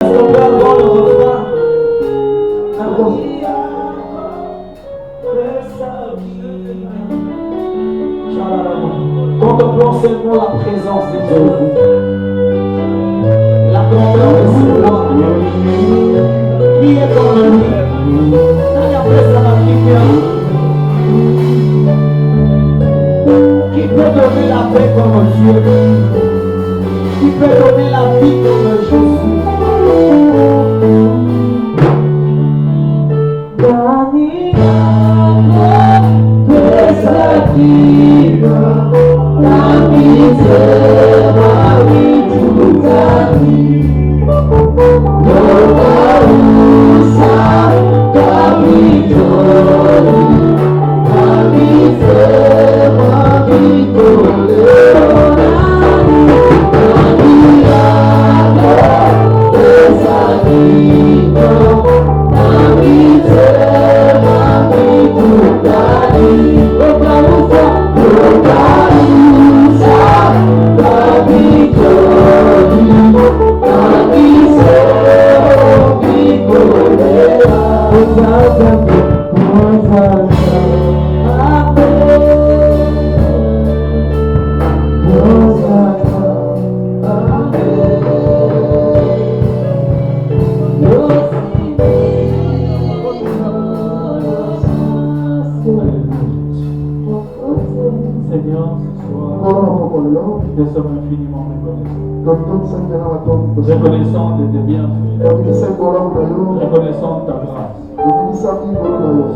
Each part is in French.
Est-ce qu'on peut avoir le refrain? Contemplons seulement la présence de Dieu. La grandeur de ce roi. Qui est comme lui? Qui peut donner la paix comme Dieu? Qui peut donner la vie comme Jésus? Reconnaissant de tes bienfaits, reconnaissant de ta grâce.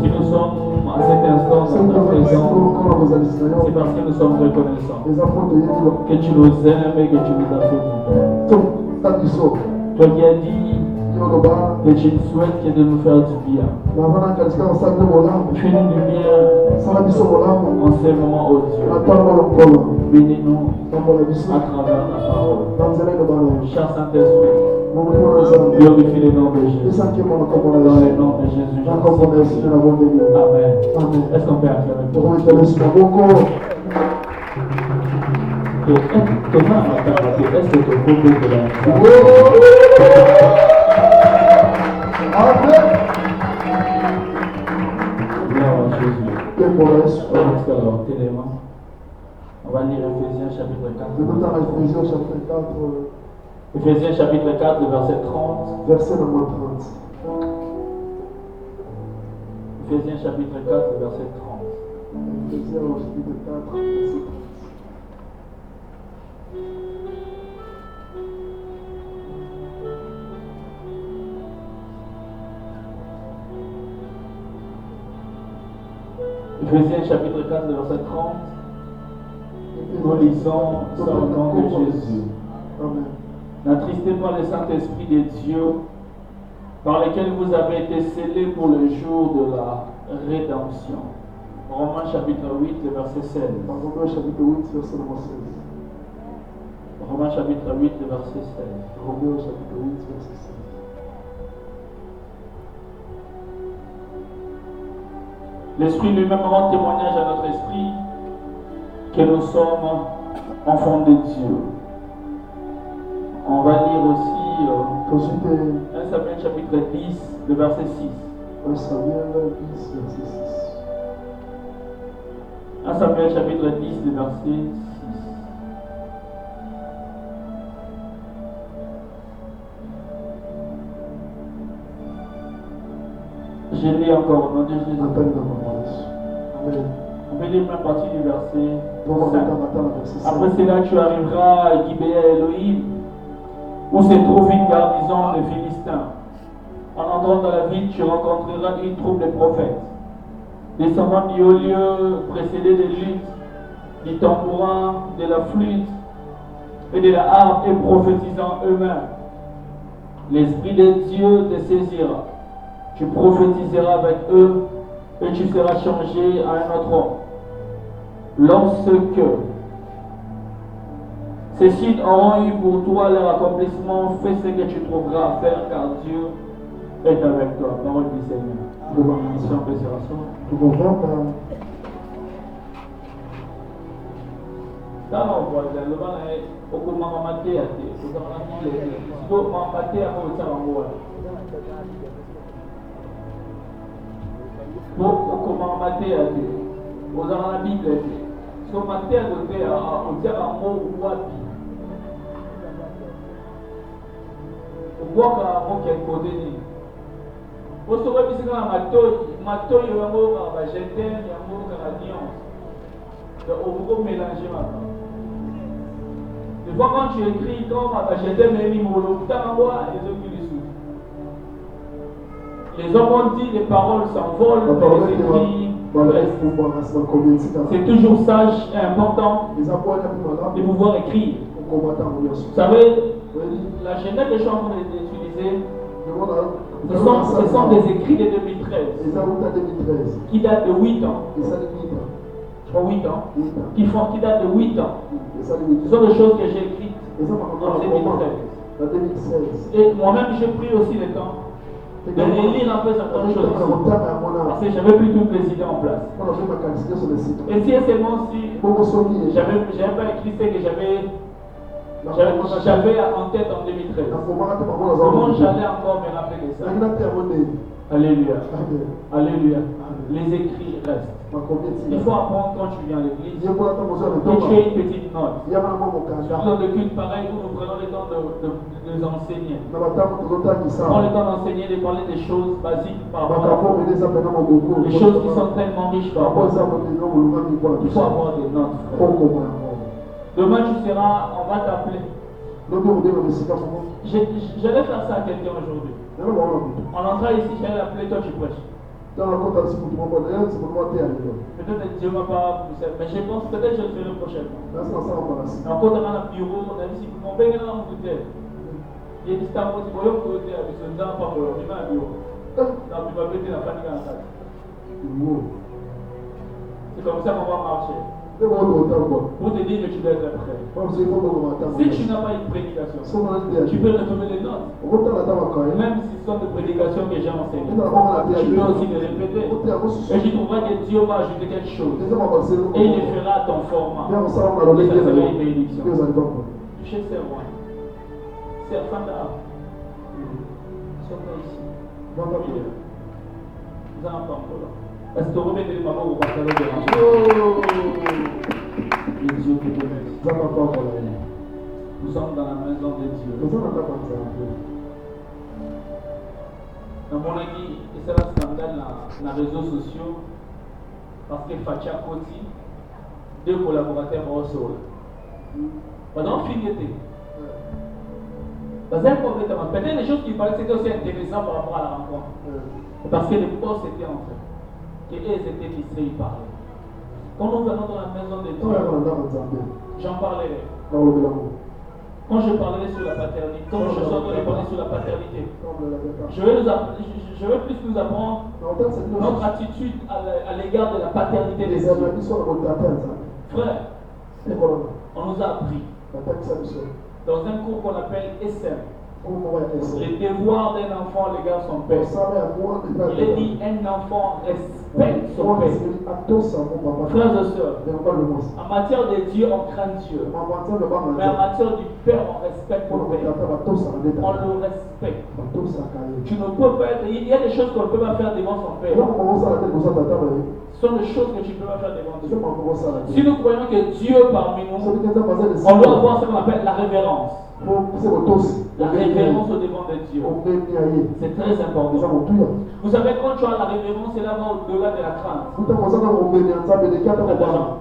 Si nous sommes à cet instant dans ta présence, c'est parce que nous sommes reconnaissants que tu nous aimes et que tu nous as fait du bien. Toi qui as dit que tu souhaites que de nous faire du bien. Fais-nous du bien en ces moments, oh Dieu. Bénis-nous à travers ta parole. Cher Saint-Esprit, glorifie le nom de Jésus. Dans le nom de Jésus, Amen. Est-ce qu'on peut acclamer pour Thomas est-ce que tu peux de la on va lire Ephésiens chapitre 4. Ephésiens chapitre 4, verset 30. Verset numéro 30. Ephésiens chapitre 4, verset 30. Ephésiens chapitre 4, verset 30. Ephésiens chapitre 4, verset 30. Nous lisons sur le nom de Jésus. Amen. N'attristez pas le Saint-Esprit de Dieu, par lequel vous avez été scellés pour le jour de la rédemption. Romains chapitre 8, verset 16. Romains chapitre 8, verset 16. Romains chapitre 8, verset 16. Romains chapitre 8, verset 16. L'Esprit lui-même rend témoignage à notre esprit que nous sommes enfants de Dieu. On va lire aussi 1 Samuel chapitre 10, le verset 6. 1 Samuel 10, verset 6. 1 Samuel chapitre 10, le verset 6. Je lis encore au nom de Jésus. Amen. On peut lire même partie du verset 5. Après Après cela, tu arriveras à Gibéa Elohim, où se trouve une garnison de Philistins. En entrant dans la ville, tu rencontreras une troupe de prophètes, descendant du haut lieu, précédés de luttes, du tambourin, de la flûte et de la harpe, et prophétisant eux-mêmes. L'Esprit de Dieu te saisira. Tu prophétiseras avec eux et tu seras changé à un autre homme. Lorsque ces signes auront eu pour toi leur accomplissement, fais ce que tu trouveras à faire, car Dieu est avec toi. Parole du Seigneur. Dans mon voisin, le ban est au comment mater à terre. Vous en avez dit les si vous m'embattez à vous, ça va mourir. Au comment mater à terre. Vous en avez dit les si vous mater à côté, on tient un mot ou wapi. Vous voyez qu'un mot qui est côté. Vous savez que c'est un mato, il y a un mot qui va jeter, il y a un mot qui va nuance. On peut mélanger maintenant. Des fois, quand tu écris, quand on va jeter mes mots, tu as envoyé les hommes qui les souffrent. Les hommes ont dit, les paroles s'envolent, les écrits restent. C'est toujours sage et important de pouvoir écrire. Vous savez, la genèse que je suis en train d'utiliser, ce sont des écrits de 2013 qui datent de 8 ans. 8 ans, qui datent de 8 ans. Ce sont des choses que j'ai écrites en 2013. Et moi-même, j'ai pris aussi le temps de lire un peu certaines choses. Parce que j'avais plus toutes les idées en place. Et si seulement si j'avais pas écrit ce que j'avais en tête en 2013, comment j'allais encore me rappeler de ça? Alléluia. Alléluia. Les écrits restent. Il faut apprendre quand tu viens à l'église. Et tu as une petite note. Dans le culte pareil, nous prenons le temps de les enseigner. Prends le temps d'enseigner, de parler des choses basiques par rapport. Des choses qui sont tellement riches par rapport. Il faut avoir des notes. Demain tu seras, on va t'appeler. J'allais faire ça à quelqu'un aujourd'hui. En entrant ici, j'allais l'appeler, toi tu prêches. Peut-être Dieu m'a pas poussé, mais je pense peut-être je le ferai prochainement. Encore dans le bureau, on a dit si vous m'en payez là, vous êtes. Il dit c'est un petit peu de côté, avec ce temps, pas pour le bureau. Donc tu vas péter la famille dans la salle. C'est comme ça qu'on va marcher. Pour te dire que tu dois être prêt. Si tu n'as pas une prédication, tu peux retrouver les notes. Même si ce sont des prédications que j'ai enseignées, tu peux aussi les répéter. Et tu trouveras que Dieu va ajouter quelque chose. Et il le fera à ton format. Et ça sera une bénédiction. Tu sais, c'est moi. C'est un fanda. Ils sont ici. Vous en entendez là. Est-ce que vous remettez les mamans au pantalon de l'enfant? Et Dieu te bénisse. Nous sommes dans la maison de Dieu. Dans mon avis, c'est un scandale dans les réseaux sociaux parce que Fatia Koti, 2 collaborateurs au sol. Pendant finité. Parce que peut-être les choses qui paraissent c'était aussi intéressant par rapport à la rencontre. Parce que les postes étaient en train. Et eux étaient ficelés, ils parlaient. Quand nous venons dans la maison de Dieu, j'en parlerai. Quand je parlerai sur la paternité, quand je sortirai parler sur la paternité, je vais plus nous apprendre notre attitude à l'égard de la paternité des Dieu. Frère, on nous a appris dans un cours qu'on appelle SM. Le devoir d'un enfant à l'égard de son père. Il est dit un enfant respecte son père. Frères et sœurs, en matière de Dieu, on craint Dieu. Mais en matière du père, on respecte le père. On le respecte. Tu ne peux pas être. Il y a des choses qu'on ne peut pas faire devant son père. Ce sont des choses que tu ne peux pas faire devant Dieu. Si nous croyons que Dieu parmi nous, on doit avoir ce qu'on appelle la révérence. La révérence au devant de Dieu. C'est très important. Vous savez, quand tu as la révérence, c'est là au-delà de la crainte.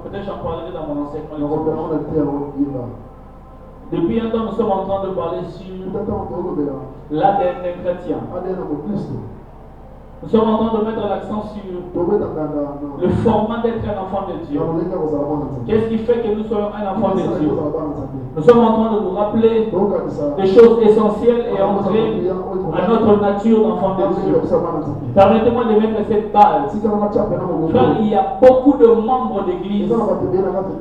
Peut-être j'en parlerai dans mon enseignement. Depuis un temps, nous sommes en train de parler sur l'ADN des chrétiens. Nous sommes en train de mettre l'accent sur le format d'être un enfant de Dieu. Qu'est-ce qui fait que nous soyons un enfant de Dieu? Nous sommes en train de nous rappeler des choses essentielles et entrer à notre nature d'enfant de Dieu. Permettez-moi de mettre cette base. Frère, il y a beaucoup de membres d'église,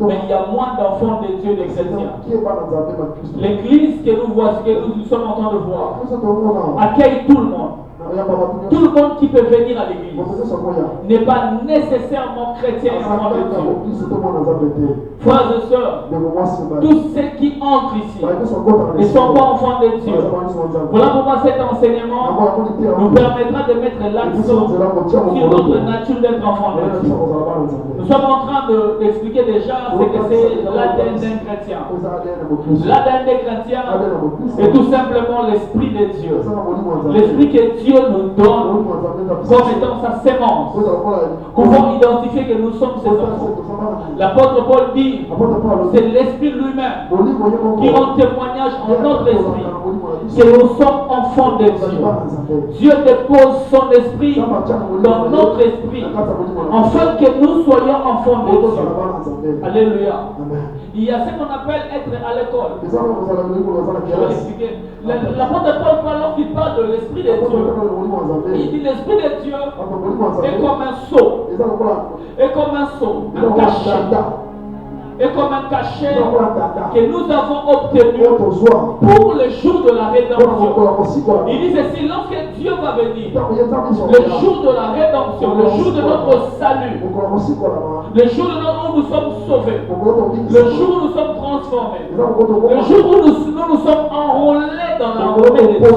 mais il y a moins d'enfants de Dieu, des chrétiens. L'église que nous voici, que nous sommes en train de voir, accueille tout le monde. Tout le monde qui peut venir à l'église n'est pas nécessairement chrétien et enfant de Dieu. Frères et sœurs, tous ceux qui entrent ici ne sont pas enfants de Dieu. Voilà pourquoi cet enseignement nous permettra de mettre l'accent sur notre nature d'être enfant de Dieu. Nous sommes en train d'expliquer déjà ce que c'est l'ADN d'un chrétien. L'ADN des chrétiens est tout simplement l'Esprit de Dieu. L'Esprit que Dieu nous donne comme étant sa sémence. Pouvons identifier que nous sommes ses enfants. L'apôtre Paul dit, c'est l'Esprit lui-même qui rend témoignage en notre esprit que nous sommes enfants de Dieu. Dieu dépose son esprit dans notre esprit afin que nous soyons enfants de Dieu. Alléluia. Il y a ce qu'on appelle être à l'école. Je vais l'expliquer. L'apôtre Paul parle, lorsqu'il parle de l'Esprit de Dieu, il dit l'Esprit de Dieu est comme un sceau, un cachet. Et comme un cachet que nous avons obtenu pour le jour de la rédemption. Il dit ceci, lorsque Dieu va venir, le jour de la rédemption, le jour de notre salut, le jour où nous sommes sauvés, le jour où nous sommes transformés, le jour où nous sommes enrôlés dans l'armée de Dieu,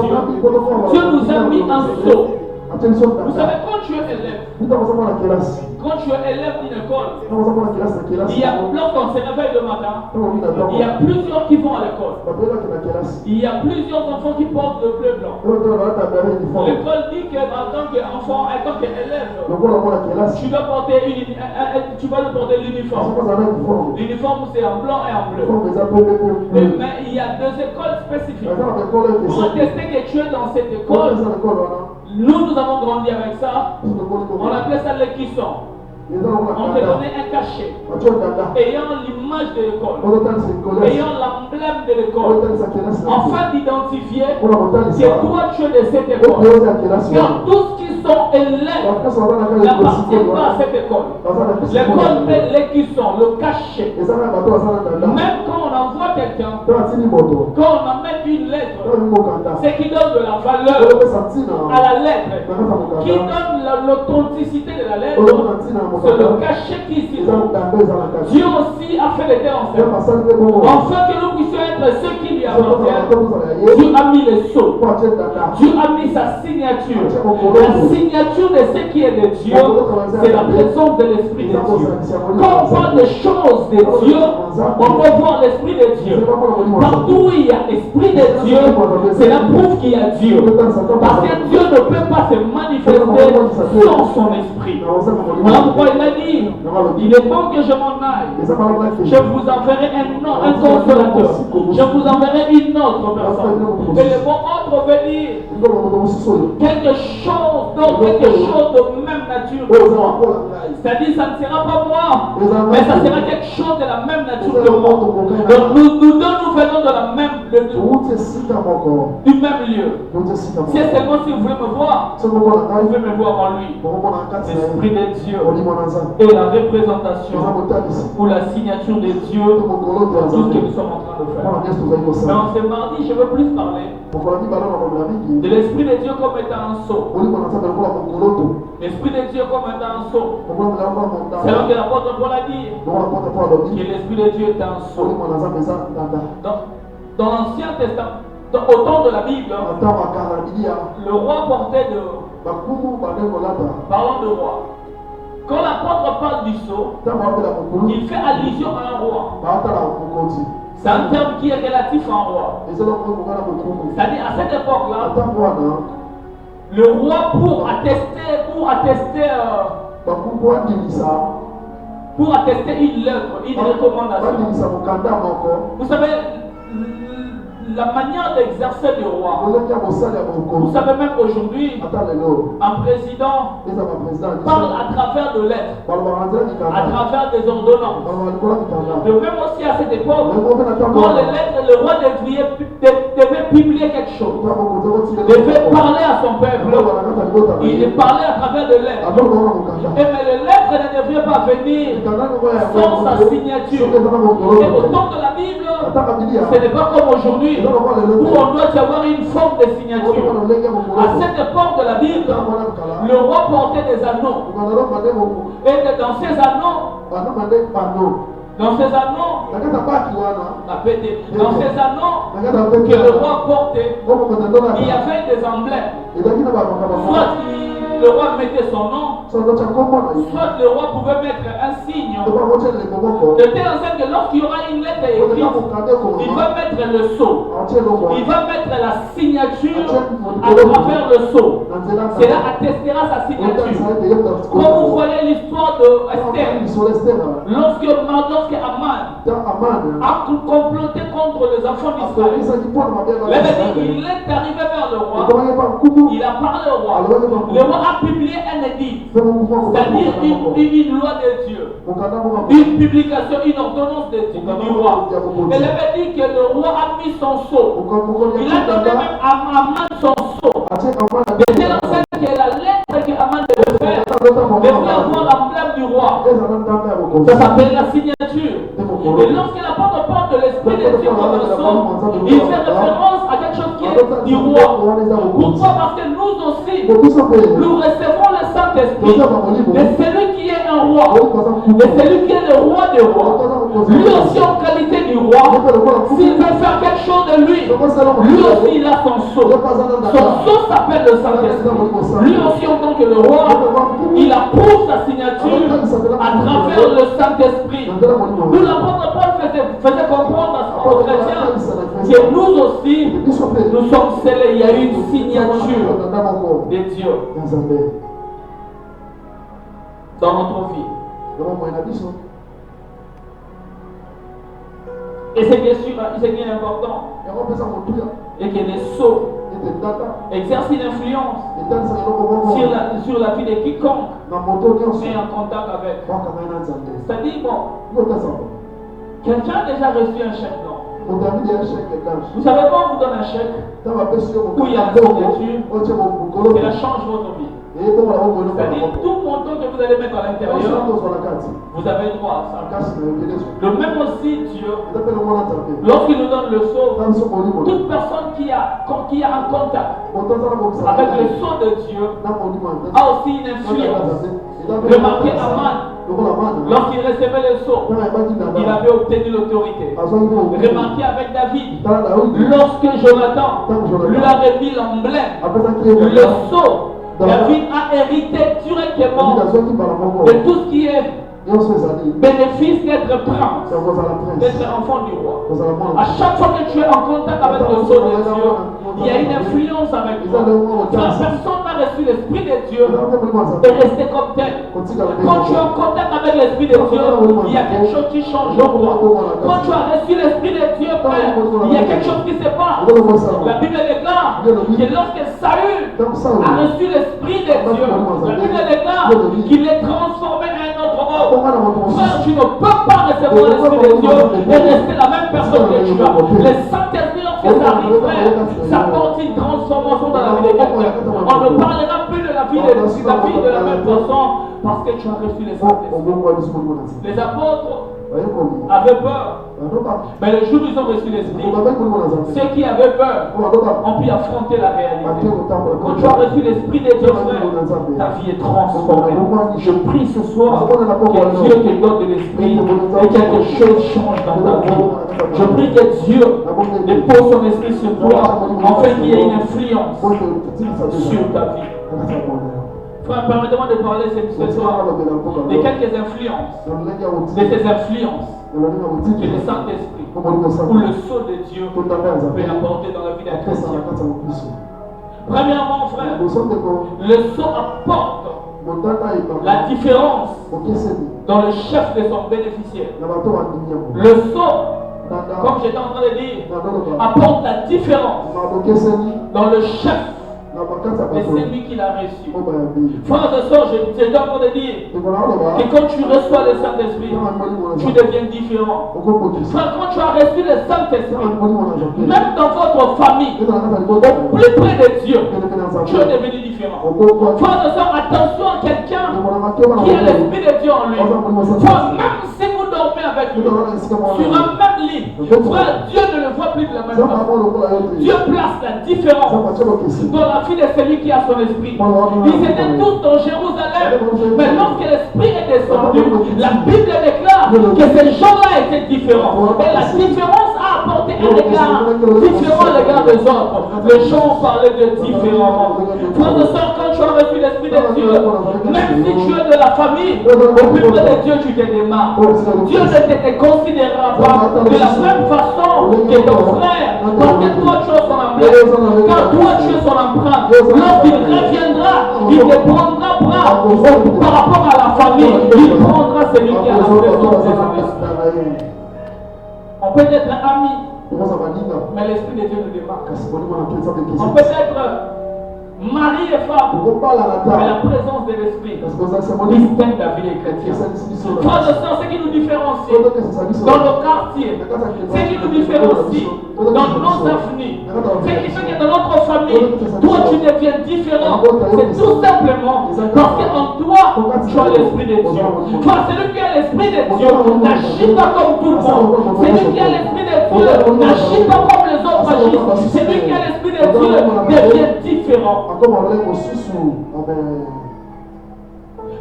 Dieu nous a mis un sceau. Vous savez, quand tu es élève, d'une école, lorsqu'on se réveille le matin, il y a plusieurs qui vont à l'école. Il y a plusieurs enfants qui portent le bleu blanc. L'école dit qu'en tant qu'enfant, en tant qu'élève, tu vas porter l'uniforme. L'uniforme, c'est en blanc et en bleu. Mais il y a deux écoles spécifiques. Pour attester que tu es dans cette école, nous avons grandi avec ça. On appelait ça l'équisson. On te donnait un cachet ayant l'image de l'école, ayant l'emblème de l'école, afin d'identifier que toi tu es de cette école. Car tous qui sont élèves n'appartiennent pas à cette école. L'école met l'équisson, le cachet. Même quand on envoie quelqu'un, quand on amène une lettre, c'est qui donne de la valeur à la lettre, qui donne l'authenticité de la lettre. C'est le cachet qui est ici. Dieu aussi a fait les terres en serre. Afin que nous puissions être ceux qui lui appartiennent, Dieu a mis les sceaux. Dieu a mis sa signature. La signature de ce qui est de Dieu, c'est la présence de l'Esprit de Dieu. Quand on parle des choses de Dieu, on peut voir l'Esprit de Dieu. Partout où il y a l'Esprit de Dieu, c'est la preuve qu'il y a Dieu. Parce que Dieu ne peut pas se manifester sans son Esprit. Voilà pourquoi il a dit, il est bon que je m'en aille. Je vous enverrai un consolateur. Je vous enverrai une autre personne. Et le mot autre veut dire quelque chose de même nature que moi. C'est-à-dire, ça ne sera pas moi, mais ça sera quelque chose de la même nature que moi. Donc nous venons de la même, du même lieu. C'est seulement si vous voulez me voir, vous pouvez me voir en lui. L'Esprit de Dieu et la représentation ou la signature de Dieu dans tout ce que nous sommes en train de faire. Mais en ce mardi, je veux plus parler de l'Esprit de Dieu comme étant un sceau. L'Esprit de Dieu comme étant un sceau. C'est là que l'apôtre Paul a dit que l'Esprit de Dieu est un sceau. Dans l'Ancien Testament, au temps de la Bible, le roi portait de... Parlons de roi. Quand l'apôtre parle du sceau, il fait allusion à un roi. C'est un terme qui est relatif à un roi. C'est-à-dire, à cette époque-là, le roi, pour attester une lettre, une recommandation. Vous savez, la manière d'exercer le roi. Vous savez, même aujourd'hui, un président parle à travers de lettres, à travers des ordonnances. Mais même aussi à cette époque, quand les lettres, le roi devait publier quelque chose, devait parler à son peuple. Il parlait à travers de lettres. Mais les lettres ne devaient pas venir sans sa signature. Et au temps de la Bible, ce n'est pas comme aujourd'hui où on doit y avoir une forme de signature. À cette époque de la Bible, le roi portait des anneaux. Et dans ces anneaux, que le roi portait, il y avait des emblèmes. Soit le roi mettait son nom, soit le roi pouvait mettre un signe. De telle sorte que lorsqu'il y aura une lettre écrite, il va mettre le sceau. Il va mettre la signature à travers le sceau. Cela attestera sa signature. Comme vous voyez l'histoire de Esther, lorsque Aman a comploté contre les enfants d'Israël, il est arrivé vers le roi, il a parlé au roi. Le roi a publié un édit, c'est-à-dire une loi de Dieu, une publication, une ordonnance du roi. Elle avait dit que le roi a mis son sceau. Il a donné même à Aman son sceau. De telle sorte que la lettre que Aman devait faire devait avoir l'emblème du roi. Ça s'appelle la signature. Et lorsque l'apôtre parle de l'esprit de Dieu comme un sceau, il fait référence à quelque chose qui est du roi. Pourquoi? Parce que nous aussi, nous recevons le Saint-Esprit de celui qui est un roi, de celui qui est le roi des rois. Lui aussi en qualité du roi, s'il veut faire quelque chose de lui aussi il a son sceau. Son sceau s'appelle le Saint-Esprit. Lui aussi en tant que le roi, il approuve sa signature à travers le Saint-Esprit. Nous l'apôtre Paul faisait comprendre aux chrétiens que nous aussi, nous sommes scellés. Il y a une signature de Dieu dans notre vie. Et c'est bien sûr, c'est bien important. Et que les sceaux exercent une influence sur la vie de quiconque est en contact avec. C'est-à-dire, bon, quelqu'un a déjà reçu un chèque, non? Vous savez quand on vous donne un chèque où il y a la signature, cela change votre vie. C'est-à-dire tout montant que vous allez mettre à l'intérieur, vous avez le droit à ça. Le même aussi Dieu, lorsqu'il nous donne le sceau, toute personne qui a un contact avec le sceau de Dieu a aussi une influence. Remarquez Aman, lorsqu'il recevait le sceau, il avait obtenu l'autorité. Remarquez avec David, lorsque Jonathan lui a remis l'emblème, le sceau, David a hérité directement de tout ce qui est bénéfice d'être prince, d'être enfant du roi. À chaque fois que tu es en contact avec le sceau de Dieu, il y a une influence avec toi. Personne n'a reçu l'esprit de Dieu et resté comme tel. Quand tu es en contact avec l'esprit de Dieu, il y a quelque chose qui change en toi. Quand tu as reçu l'esprit de Dieu, frère, il y a quelque chose qui se passe. La Bible déclare que lorsque Saül a reçu l'esprit de Dieu, la Bible déclare qu'il est transformé en un autre homme. Frère, tu ne peux pas recevoir l'esprit de Dieu et rester la même personne que tu as. Le Saint-Esprit, lorsque ça arrive, frère, ça apporte une transformation dans la vie de quelqu'un. On ne parlera plus de la vie de la même personne parce que tu as reçu le Saint-Esprit. Les apôtres avaient peur. Mais le jour où ils ont reçu l'Esprit, ceux qui avaient peur ont pu affronter la réalité. Quand tu as reçu l'Esprit de Dieu, frère, ta vie est transformée. Je prie ce soir que Dieu te donne de l'Esprit et quelque chose change dans ta vie. Je prie que Dieu dépose son Esprit sur toi afin qu'il y ait une influence sur ta vie. Frère, permettez-moi de parler ce soir de quelques influences, de ces influences que le Saint-Esprit ou le sceau de Dieu peut apporter dans la vie d'un chrétien. Premièrement, frère, le sceau apporte la différence dans le chef de son bénéficiaire. Le sceau, comme j'étais en train de dire, apporte la différence dans le chef de celui qui l'a reçu. Frère et sœurs, je dois vous dire que quand tu reçois le Saint-Esprit, tu deviens différent. Frère, quand tu as reçu le Saint-Esprit, même dans votre famille, au plus près de Dieu, tu es devenu différent. Frère et sœurs, attention à quelqu'un qui a l'Esprit de Dieu en lui. Frère, même si vous dormez avec sur un même lit. Frère, Dieu ne le voit plus de la même façon. Dieu place la différence dans la vie de celui qui a son esprit. Ils étaient tous dans Jérusalem, mais lorsque l'esprit est descendu, la Bible déclare que ces gens-là étaient différents. Et la différence a apporté un regard différent à l'égard des autres. Les gens parlaient de différemment. Frères et sœurs, quand tu as reçu l'esprit de Dieu, même si tu es de la famille, au plus près de Dieu, tu te démarres. Dieu ne te considérera pas de la même façon que ton frère, parce que toi tu as son empreinte. Quand toi tu es son empreinte, lorsqu'il reviendra, il te prendra bras par rapport à la famille. Il prendra celui qui a la présence de l'esprit. On peut être amis, mais l'esprit de Dieu nous démarque. On peut être mari et femme, mais la présence de l'esprit distingue la vie des chrétiens. Frères et sœurs, ce qui nous différencie dans nos quartiers, ce qui nous différencie dans nos avenirs, ce qui fait que dans notre famille, toi tu deviens différent, c'est tout simplement parce qu'en toi tu as l'esprit de Dieu. Frère, celui qui a l'esprit de Dieu n'agit pas comme tout le monde. Celui qui a l'esprit de Dieu n'agit pas comme les autres agissent. Celui qui a l'esprit de Dieu devient différent.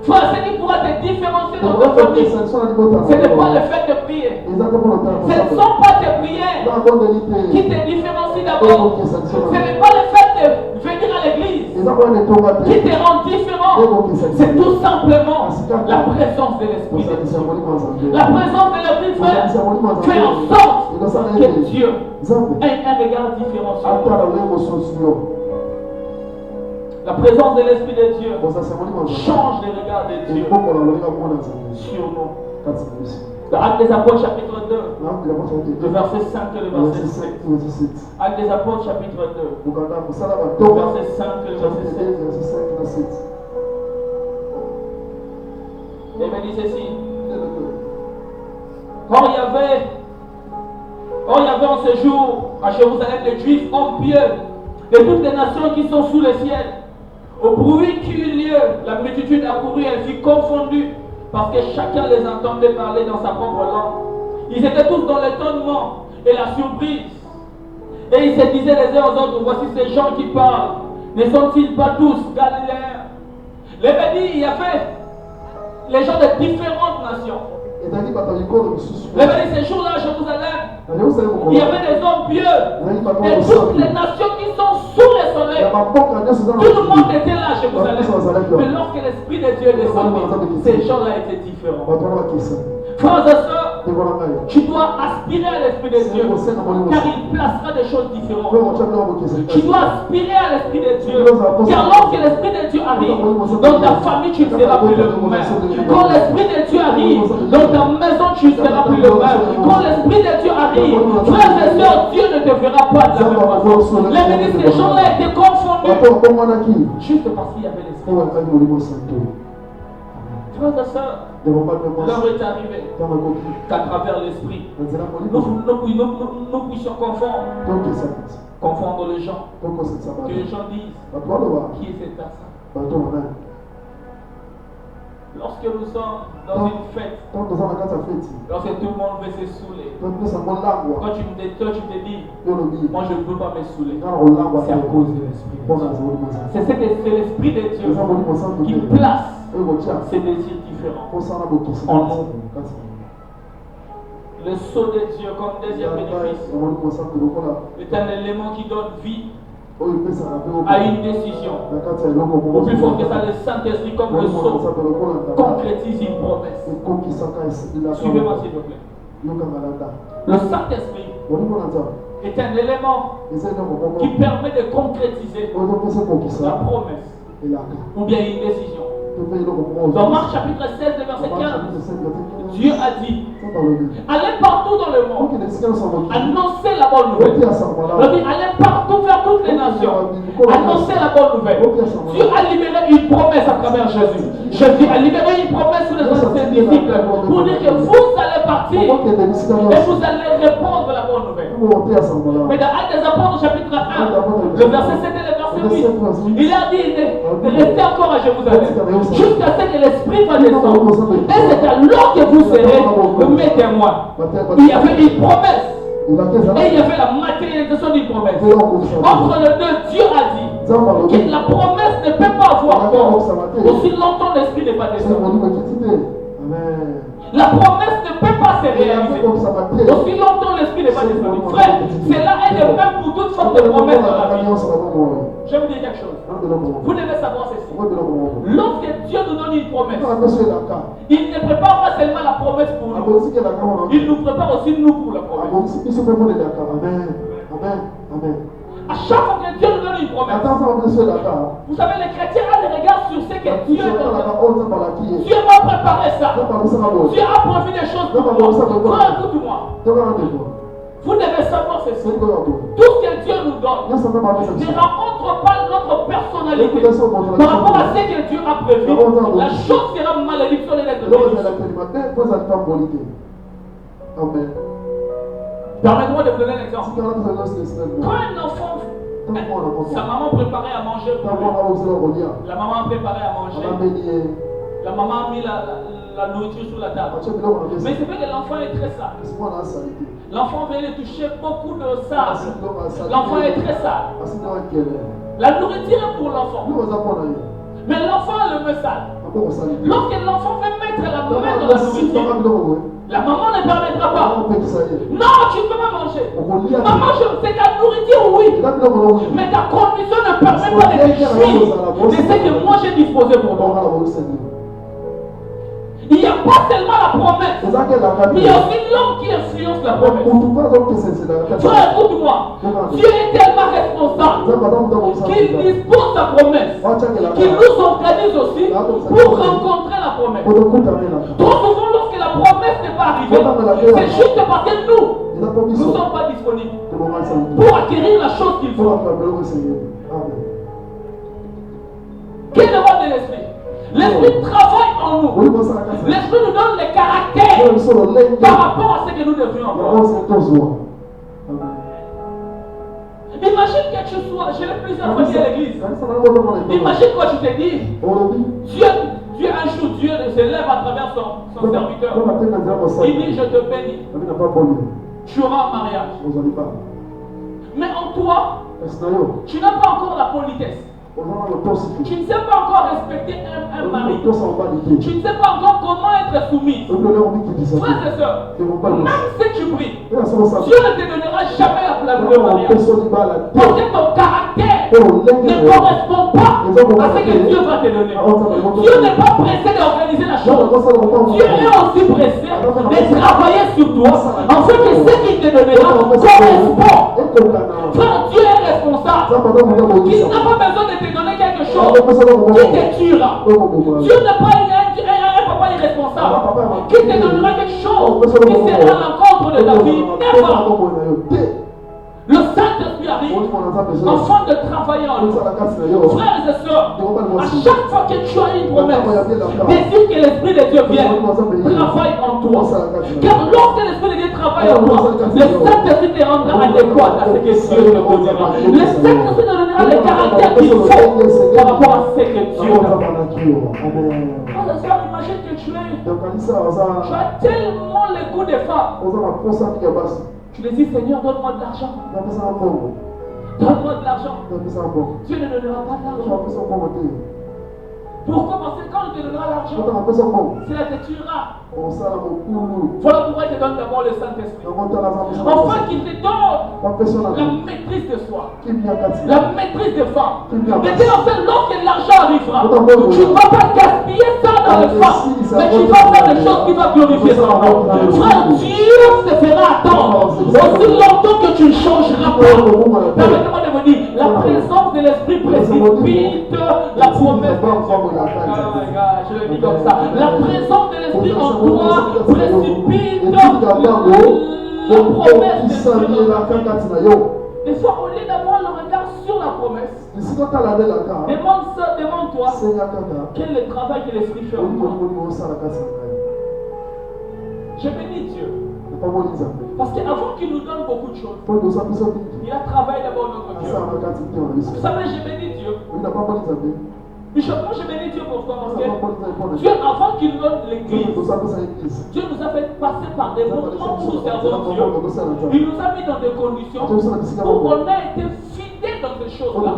Frère, ce qui pourra te différencier dans ta famille, ce n'est pas le fait de prier. Ce ne sont pas tes prières qui te différencient d'abord. Ce n'est pas le fait de venir à l'église qui te rend différent. C'est tout simplement la présence de l'Esprit de Dieu. La présence de l'Esprit, frère, fait en sorte que Dieu ait un regard différent sur nous. La présence de l'Esprit de Dieu change le regard de Dieu sur nous. Dans Actes des Apôtres chapitre 2, le verset 5 et le verset 7. Actes des Apôtres chapitre 2, le verset 5 et le verset 7. Et il me dit ceci. Or il y avait en ce jour à Jérusalem des Juifs hommes pieux de toutes les nations qui sont sous le ciel. Au bruit qui eut lieu, la multitude accourut, elle fut confondue, parce que chacun les entendait parler dans sa propre langue. Ils étaient tous dans l'étonnement et la surprise. Et ils se disaient les uns aux autres, voici ces gens qui parlent, ne sont-ils pas tous Galiléens? Les bénis, il y avait les gens de différentes nations. Les bénis, ces jours-là à Jérusalem, il y avait des hommes pieux de toutes les nations qui sont sous le soleil. Tout le monde était là à Jérusalem. Mais lorsque l'Esprit de Dieu est descendu, ces gens-là étaient différents. Frères et sœurs, tu dois aspirer à l'Esprit de Dieu, car il placera des choses différentes. Tu dois aspirer à l'Esprit de Dieu, car lorsque l'Esprit de Dieu arrive, dans ta famille tu ne seras plus le même. Quand l'Esprit de Dieu arrive, dans ta maison tu ne seras plus le même. Quand l'Esprit de Dieu arrive, frères et sœurs, Dieu ne te verra pas de la même façon. Les ministres, ces gens-là étaient confondus juste parce qu'il y avait l'Esprit. Frères et sœurs, l'heure est arrivée qu'à travers l'Esprit, nous puissions confondre les gens. Que les gens disent qui est cette personne. Lorsque nous sommes dans une fête, lorsque tout le monde veut se saouler, quand tu te dis, moi je ne peux pas me saouler, c'est à cause de l'Esprit de Dieu. C'est l'Esprit de Dieu qui place ces désirs différents en nous. Le sceau de Dieu comme deuxième bénéfice est un élément qui donne vie à une décision. Au plus fort que ça, le Saint-Esprit comme le sceau concrétise une promesse. Suivez-moi s'il vous plaît. Le Saint-Esprit est un élément qui permet de concrétiser la promesse ou bien une décision. Dans Marc chapitre 16, verset 15, Dieu a dit, allez partout dans le monde, annoncez la bonne nouvelle. Il a dit, allez partout vers toutes les nations, annoncez la bonne nouvelle. Dieu a libéré une promesse à travers Jésus. Jésus a libéré une promesse sur les anciens disciples pour dire que vous allez partir et vous allez répondre la bonne nouvelle. Mais dans Actes des Apôtres chapitre 1, le verset 7 et le verset 8. Il a dit de rester encore à Jérusalem jusqu'à ce que l'Esprit va descendre. Et c'est alors que vous serez mes témoins. Il y avait une promesse. Et il y avait la matérialisation d'une promesse. Entre les deux, Dieu a dit que la promesse ne peut pas avoir corps aussi longtemps l'Esprit n'est pas descendu. La promesse ne peut pas se réaliser aussi longtemps l'Esprit n'est pas descendu. Frère, cela est le même pour toute forme de promesse dans la vie. Je vais vous dire quelque chose. Vous devez savoir ceci. Lorsque Dieu nous donne une promesse, il ne prépare pas seulement la promesse pour nous. Il nous prépare aussi nous pour la promesse. À chaque fois que Dieu nous donne une promesse, vous savez, les chrétiens ont des regards sur ce que Dieu donne. Dieu m'a préparé ça. Dieu a prévu des choses pour moi. Frère, écoute-moi. Vous devez savoir ceci. Tout ce que Dieu nous donne ne rencontre pas notre personnalité. Par rapport à ce que Dieu a prévu, la chose sera malédiction et d'être bénédiction. Amen. Permettez-moi de vous donner un exemple. Quand un enfant, sa maman préparait à manger pour lui. La maman a préparé à manger. La maman a mis la nourriture sur la table. Mais c'est vrai que l'enfant est très sale. L'enfant vient de toucher beaucoup de sable. L'enfant est très sale. La nourriture est pour l'enfant. Mais l'enfant a le main sale. Lorsque l'enfant veut mettre la main dans la nourriture, la maman ne permettra pas. Non, tu ne peux pas manger. Maman, c'est ta nourriture, oui. Mais ta condition ne permet pas de te jouir de ce que moi j'ai disposé pour toi. Il n'y a pas seulement la promesse, mais il y a aussi l'homme qui influence la promesse. Frère, écoute-moi. Dieu est tellement responsable qu'il dispose sa promesse, qu'il nous organise aussi pour rencontrer la promesse. Trop souvent, lorsque la promesse n'est pas arrivée, c'est juste parce que nous ne sommes pas disponibles pour acquérir la chose qu'il faut. Quel est le rôle de l'esprit? L'esprit travaille en nous. L'esprit nous donne les caractères par rapport à ce que nous devrions avoir. Imagine que tu sois, je l'ai plusieurs fois dit à l'église. Imagine quand tu te dis, Dieu un jour, Dieu se lève à travers son serviteur. Il dit, je te bénis. Tu auras un mariage. Mais en toi, tu n'as pas encore la politesse. Tu ne sais pas encore respecter un mari. Tu ne sais pas encore comment être soumis. Frères et sœurs, même si tu pries, Dieu ne te donnera jamais la place de mariage. Parce que ton caractère ne correspond pas à ce que Dieu va te donner. Dieu n'est pas pressé d'organiser la chose. Dieu est aussi pressé de travailler sur toi afin que ce qu'il te donnera correspond. Frère, Dieu est responsable. Il n'a pas besoin de te donner quelque chose qui te tuera. Dieu n'est pas un papa irresponsable qui te donnera quelque chose qui sera à l'encontre de ta vie. Never. Le Saint-Esprit arrive afin de travailler en nous. Frères et sœurs, à chaque fois que tu as une promesse, désire que l'Esprit de Dieu vienne, travaille en toi. Car lorsque l'Esprit de Dieu travaille en toi, le Saint-Esprit te rendra adéquat à ce que Dieu te donnera. Le Saint-Esprit te donnera les caractères qu'il faut par rapport à ce que Dieu t'a. Frères et sœurs, imagine que tu as tellement le goût des femmes. Tu lui dis, Seigneur, donne-moi de l'argent. Donne-moi de l'argent. Dieu ne donnera pas de l'argent. Pourquoi? Parce que quand il te donnera l'argent, cela te tuera. Voilà pourquoi il te donne d'abord le Saint-Esprit. Enfin qu'il te donne la maîtrise de soi, la maîtrise des femmes. Mais dès lorsque l'argent arrivera, tu ne vas pas gaspiller ça dans les femmes, mais tu vas faire des choses qui vont glorifier son nom. Frère, Dieu te fera attendre aussi longtemps que tu ne changeras pas. Permettez-moi de vous dire, la présence de l'Esprit précipite la promesse. Je le dis comme ça. La présence de l'Esprit en toi précipite la promesse de Dieu. Des fois, au lieu d'avoir le regard sur la promesse, demande-toi quel est le travail que l'Esprit fait en toi. Je bénis Dieu. Parce qu'avant qu'il nous donne beaucoup de choses, il a travaillé d'abord notre cœur. Vous savez, je bénis Dieu. Il n'a pas parlé de Zambé. Bishop, moi je bénis Dieu pour toi parce Il n'a pas que parlé de Dieu, avant qu'il donne l'église, Dieu nous a passé à l'église. Dieu nous a fait passer par des moments où nous servons Dieu. Il nous a mis dans des conditions où on a été fidèles dans ces choses-là.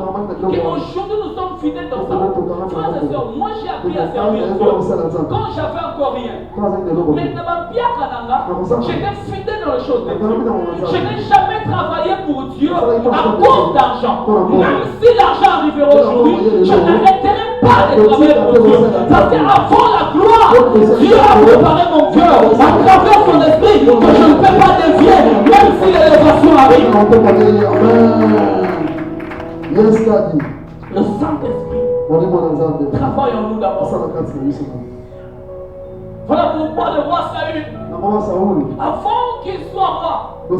Et aujourd'hui nous sommes fidèles dans ça. Frères et sœurs, moi j'ai appris à servir Dieu quand j'avais encore rien. Mais dans bien Kananga, j'étais fidèle dans les choses de Dieu. Je n'ai jamais travaillé pour Dieu à cause d'argent. Même si l'argent arrivait aujourd'hui, je n'arrêterai pas de travailler pour Dieu. Parce qu'avant la gloire, Dieu a préparé mon cœur à travers son esprit que je ne peux pas dévier, même si l'élévation arrive. Amen. Yes, Daddy. Le Saint-Esprit travaille en nous d'abord. Voilà pourquoi le roi Saül, avant qu'il soit roi, il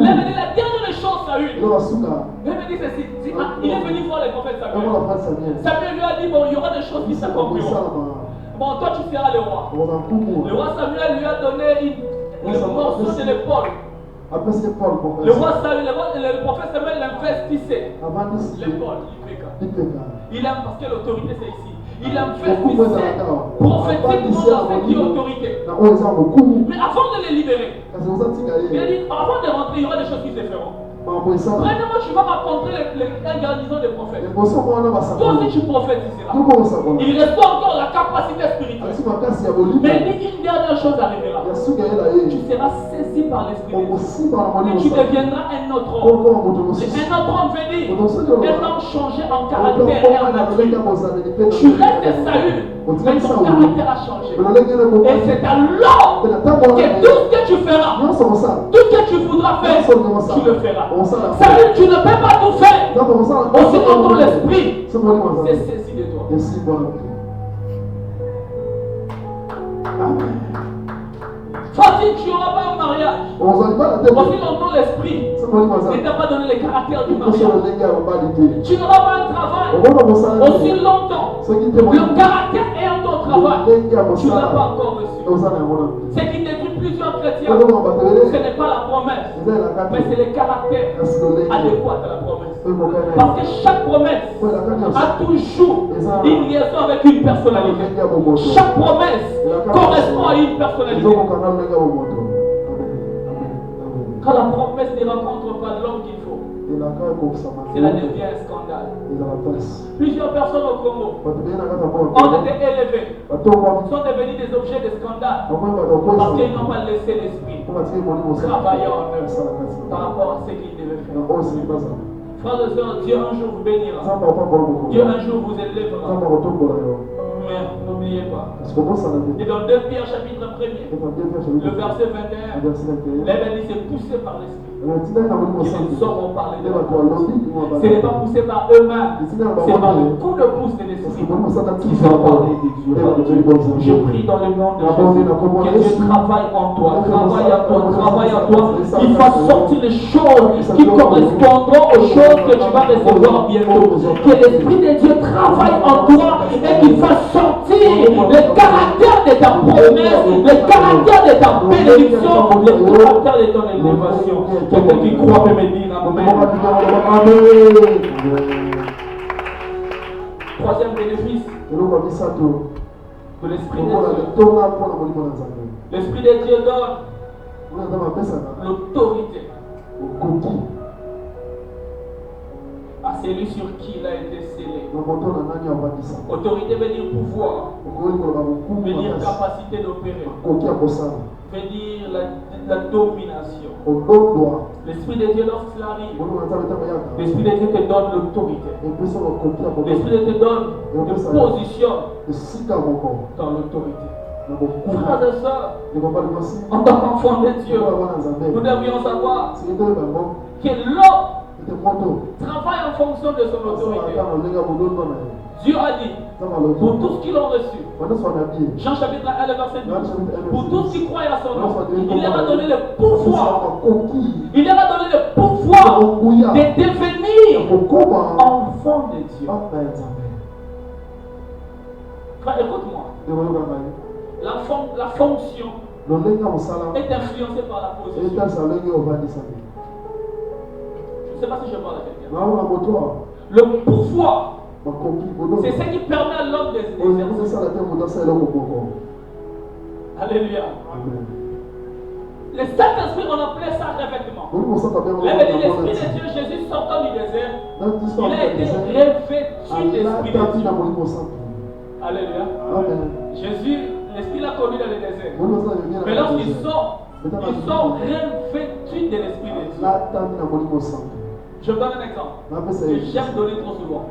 a dit la dernière chose Saül. Il me dit ceci, il est venu voir le prophète Samuel. Samuel lui a dit, bon, il y aura des choses qui s'accompliront. Bon, toi tu seras le roi. Le roi Samuel lui a donné une morceau de l'épaule. Le roi Samuel, le prophète Samuel l'investissait. L'épaule, il aime parce que l'autorité c'est ici. Il investissait prophétiquement dans cette autorité. Mais avant de les libérer, il a dit, avant de rentrer, il y aura des choses qui se feront. Premièrement, tu vas rencontrer un garnison de prophètes. Toi aussi, tu prophétiseras. Il reste encore la capacité spirituelle. Mais il dit une dernière chose arrivera. Tu seras saisi par l'Esprit de Dieu. Et tu deviendras un autre homme. Un autre homme veut dire un homme changé en caractère et en nature. Tu restes Saül, mais ton caractère a changé. Et c'est alors que tout ce que tu feras, tout ce que tu voudras faire, tu le feras. Saül, tu ne peux pas tout faire. Aussi longtemps l'esprit c'est saisi de toi. Facile, tu n'auras pas un mariage. Aussi longtemps l'esprit ne t'a pas donné les caractères du mariage. Tu n'auras pas un travail. Aussi longtemps le caractère est en ton travail, tu ne l'as pas encore reçu. Ce qui détruit plusieurs chrétiens, ce n'est pas la promesse, mais c'est le caractère adéquat à la promesse. Parce que chaque promesse a toujours une liaison avec une personnalité. Chaque promesse correspond à une personnalité. Quand la promesse ne rencontre pas l'homme qu'il faut, cela devient un scandale. Plusieurs personnes au Congo ont été élevées, sont devenus des objets de scandale parce qu'ils n'ont pas laissé l'esprit travailler en eux par rapport à ce qu'ils devaient faire. Frères et sœurs, Dieu un jour vous bénira. Dieu un jour vous élèvera. Mais n'oubliez pas. Et dans 2 Pierre chapitre 1er, le verset 21, l'Évangile est poussé par l'esprit. Ils sauront parler de la parole. Ce n'est pas poussé par eux-mêmes, c'est par le coup de pouce de l'esprit qui sont parler de Dieu. Je prie dans le nom de Jésus que Dieu travaille en toi, travaille en toi. Il va sortir les choses qui correspondront aux choses que tu vas recevoir bientôt. Que l'Esprit de Dieu travaille en toi et qu'il fasse sortir le caractère de ta promesse, le caractère de ta bénédiction, le caractère de ton élévation. Quelqu'un qui croit peut me dire Amen. Troisième bénéfice de l'Esprit de Dieu. L'Esprit de Dieu donne l'autorité à celui sur qui il a été scellé. Autorité veut dire pouvoir, veut dire capacité d'opérer, veut dire la domination. L'Esprit de Dieu, lorsqu'il arrive, l'Esprit de Dieu te donne l'autorité. L'Esprit de Dieu te donne, te positionne dans l'autorité. Frères et sœurs, en tant qu'enfants de Dieu, nous devrions savoir que l'homme travaille en fonction de son autorité. Dieu a dit, pour tous qui l'ont reçu, Jean chapitre 1, le verset 12, pour tous qui croient à son nom, il leur a donné le pouvoir. Il leur a donné le pouvoir de devenir enfants de Dieu. Frère, écoute-moi. La fonction est influencée par la position. Je ne sais pas si je parle à quelqu'un. Le pouvoir C'est ce qui permet à l'homme d'exercer. Alléluia. Le Saint-Esprit, on appelait ça revêtement. L'Esprit de Dieu, Jésus sortant du désert, il a été revêtu d'Esprit de Dieu. Alléluia. Jésus, l'Esprit l'a connu dans le désert. Mais lorsqu'il sort revêtu de l'Esprit de Dieu. Je vous donne un exemple. J'aime donner trop souvent.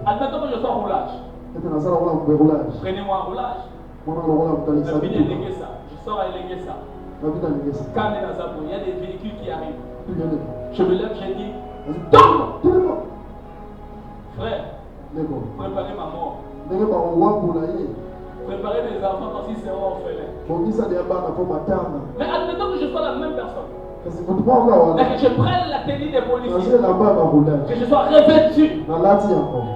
Admettons que je sois en roulage. Prenez-moi en roulage. La vie est léguée ça. Je sors à léguer ça. Quand il y a des véhicules qui arrivent, je me lève, je dis stop! Frère, préparez ma mort. Préparez mes enfants parce qu'ils seront orphelins. Mais admettons que je sois la même personne. Mais que je prenne la tenue des policiers. Que je sois revêtu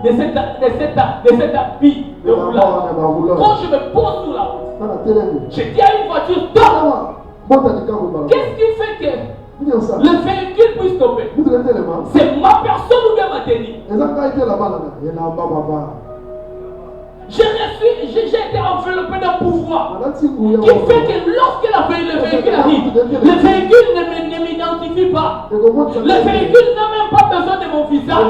de cet habit de roulage. Quand je me pose sur la route, je dis à une voiture stop! Qu'est-ce qui fait que le véhicule puisse stopper? C'est ma personne ou bien ma tenue? J'ai été enveloppé d'un pouvoir qui fait que lorsque le véhicule arrive, le véhicule ne m'identifie pas. Le véhicule n'a même pas besoin de mon visage.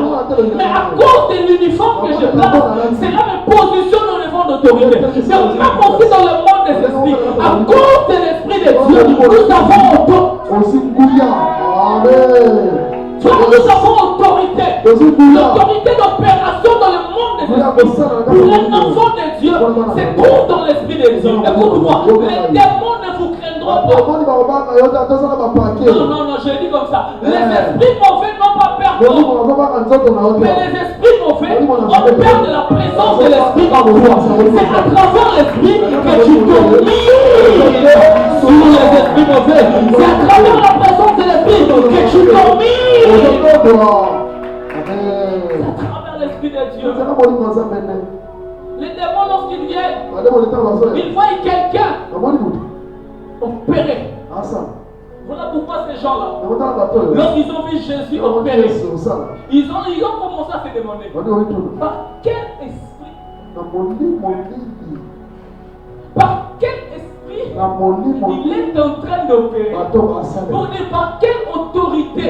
Mais à cause de l'uniforme que je place, c'est là me positionne au niveau d'autorité. Donc même aussi dans le monde des esprits, à cause de l'Esprit de Dieu, nous avons nous avons autorité. L'autorité d'opération dans le monde des esprits. Pour un enfant de Dieu, c'est tout dans l'Esprit de Dieu. Écoute-moi, les démons ne vous craindront pas. Non, je dis comme ça. Les esprits mauvais n'ont pas peur. Mais les esprits mauvais ont peur de la présence de l'Esprit en toi. C'est à travers l'Esprit que tu domines sur les esprits mauvais. C'est à travers la présence de l'Esprit que tu domines. C'est à travers l'Esprit de Dieu. Les démons, lorsqu'ils viennent, ils voient quelqu'un opéré. Voilà pourquoi ces gens-là, lorsqu'ils ont vu Jésus opéré, ils ont commencé à se demander par quel esprit, il est en train d'opérer. Pour dire par quelle autorité.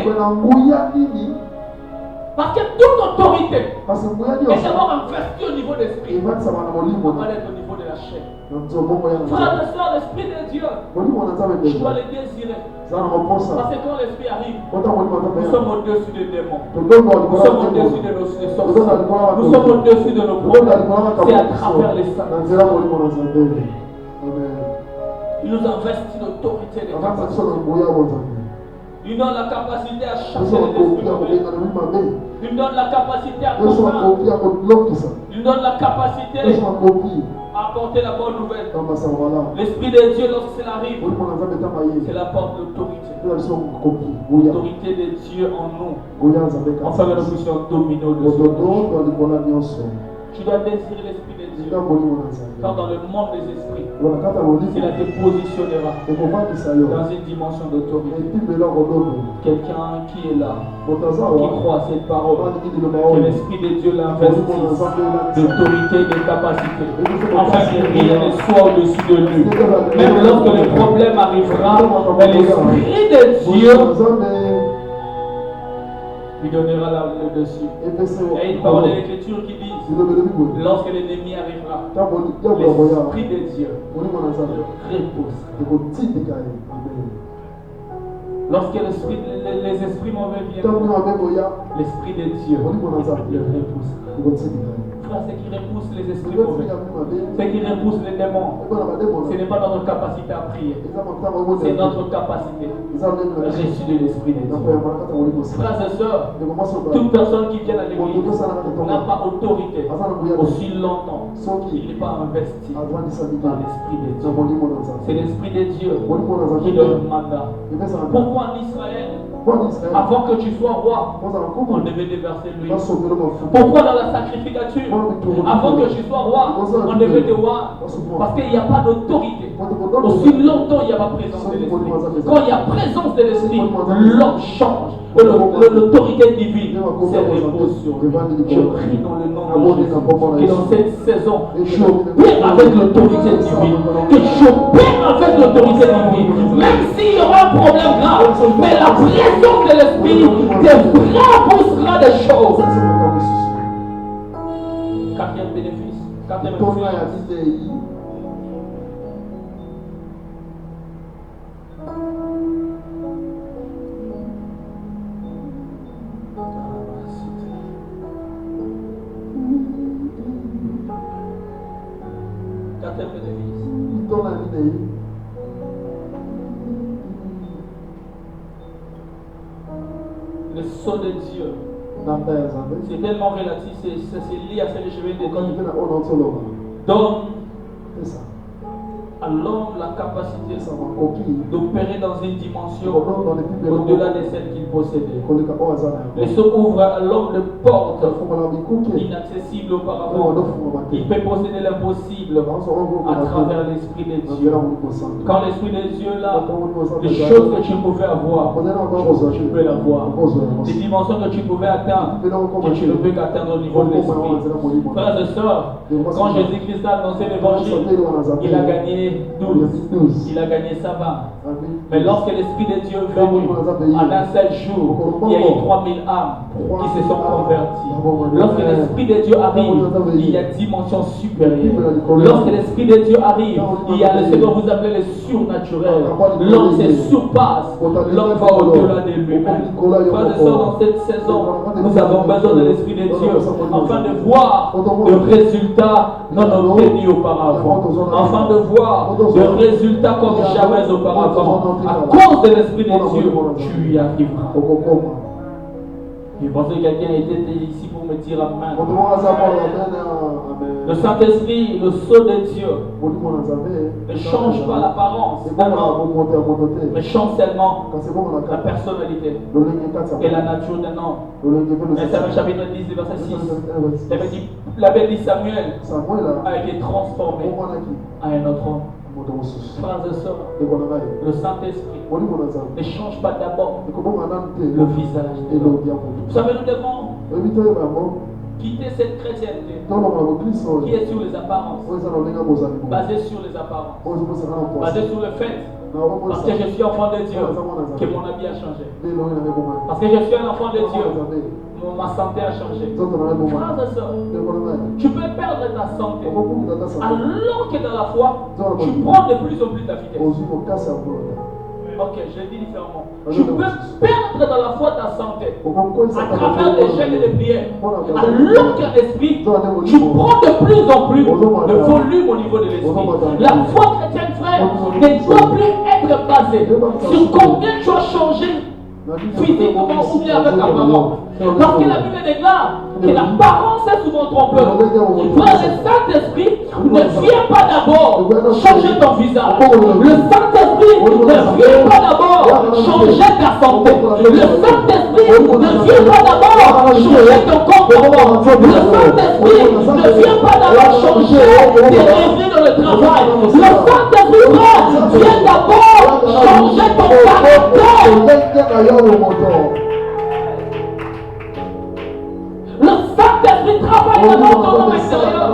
Parce que toute autorité est d'abord investie au niveau de l'esprit, avant d'être au niveau de la chair. Frère et soeur, l'Esprit de Dieu, je dois le désirer. Parce que quand l'Esprit arrive, nous sommes au-dessus des démons. Nous sommes au-dessus de nos sorciers. Nous sommes au-dessus de nos problèmes. C'est à travers les saints. Il nous investit d'autorité de capacité. Il donne la capacité à chasser les esprits mauvais. Il donne la capacité à comprendre. Il donne la capacité à apporter la bonne nouvelle. L'Esprit de Dieu, lorsqu'il arrive, c'est la porte de l'autorité. L'autorité de Dieu en nous. Enfin, que nous puissions dominer au-dessus. Tu dois désirer l'Esprit de Dieu. Car dans le monde des esprits, c'est là te positionneras dans une dimension d'autorité. Quelqu'un qui est là, qui croit à cette parole, que l'Esprit de Dieu l'investisse d'autorité et de capacité, afin que rien ne soit au-dessus de lui. Même lorsque le problème arrivera, l'Esprit de Dieu lui donnera le dessus. Et une parole de l'Écriture qui dit, lorsque l'ennemi arrivera, l'Esprit de Dieu le repousse. Lorsque les esprits mauvais viennent, l'Esprit de Dieu le repousse. Frère, ce qui repousse les esprits mauvais, ce qui repousse les démons, ce n'est pas notre capacité à prier, c'est notre capacité reçue de l'Esprit de Dieu. Frères et sœurs, toute personne qui vient à l'église n'a pas autorité aussi longtemps qu'il n'est pas investi dans l'Esprit de Dieu. C'est l'Esprit de Dieu qui donne le mandat. Pourquoi en Israël, avant que tu sois roi, on devait déverser l'huile? Pourquoi dans la sacrificature, avant que tu sois roi, on devait te voir? Parce qu'il n'y a pas d'autorité Aussi longtemps il n'y a pas présence de l'esprit. Quand il y a présence de l'esprit, l'homme change. L'autorité divine se repose sur lui. Je prie dans le nom de Jésus que dans cette saison, j'opère avec l'autorité divine. Que j'opère avec l'autorité divine. Même s'il y aura un problème grave, mais la présence de l'esprit te propulsera des choses. Quatrième bénéfice. Quatrième bénéfice. Quatrième bénéfice. Le sceau de Dieu. C'est tellement relatif, c'est lié à ce que je viens de dire. Donne à l'homme la capacité d'opérer dans une dimension au-delà de celle qu'il possédait. Le sceau ouvre à l'homme de portes inaccessibles auparavant. Il peut posséder l'impossible à travers l'Esprit de Dieu. Quand l'Esprit de Dieu est là, les choses que tu pouvais avoir, tu peux l'avoir. Les dimensions que tu pouvais atteindre, que tu ne peux qu'atteindre au niveau de l'Esprit. Frères et sœurs, quand Jésus-Christ a annoncé l'évangile, il a gagné 12. Il a gagné sa part. Mais lorsque l'Esprit de Dieu est venu, en un seul jour, il y a eu 3000 âmes qui se sont converties. Lorsque l'Esprit de Dieu arrive, il y a une dimension supérieure. Lorsque l'Esprit de Dieu arrive, il y a ce que vous appelez le surnaturel. L'homme se surpasse. L'homme va au-delà de lui-même. Frères et sœurs, dans cette saison, nous avons besoin de l'Esprit de Dieu afin de voir le résultat non obtenu auparavant. Afin de voir le résultat comme jamais auparavant. À cause de l'Esprit de Dieu, tu y arriveras. Je pense que quelqu'un était ici pour me dire amen. Le Saint-Esprit, le sceau de Dieu, ne change pas l'apparence, mais change seulement la personnalité et la nature d'un homme. Samuel chapitre 10, verset 6. La Bible dit Samuel a été transformé à un autre homme. Frères et sœurs, le Saint-Esprit ne change pas d'abord le visage de l'homme. Vous savez, nous devons quitter cette chrétienté qui est sur les apparences, basée sur les apparences, basée sur le fait parce que je suis enfant de Dieu que mon habit a changé, parce que je suis un enfant de Dieu ma santé a changé. Frères et sœurs, tu peux perdre ta santé alors que dans la foi tu prends de plus en plus de vitesse. Ok, je le dis différemment. Tu peux perdre dans la foi ta santé à travers les jeûnes et les prières. Alors qu'en esprit, tu prends de plus en plus de volume au niveau de l'esprit. La foi chrétienne, frère, ne doit plus être basée sur combien tu as changé physiquement ou bien avec l'apparence. Parce que la Bible déclare que l'apparence est souvent trompeuse. Frère, le Saint-Esprit ne vient pas d'abord changer ton visage. Le Saint-Esprit ne vient pas d'abord changer ta santé. Le Saint-Esprit ne vient pas d'abord changer ton comportement. Le Saint-Esprit ne vient pas d'abord changer tes rêveries dans le travail. Le Saint-Esprit vient d'abord changer ton caractère. Le Saint-Esprit travaille dans ton homme extérieur.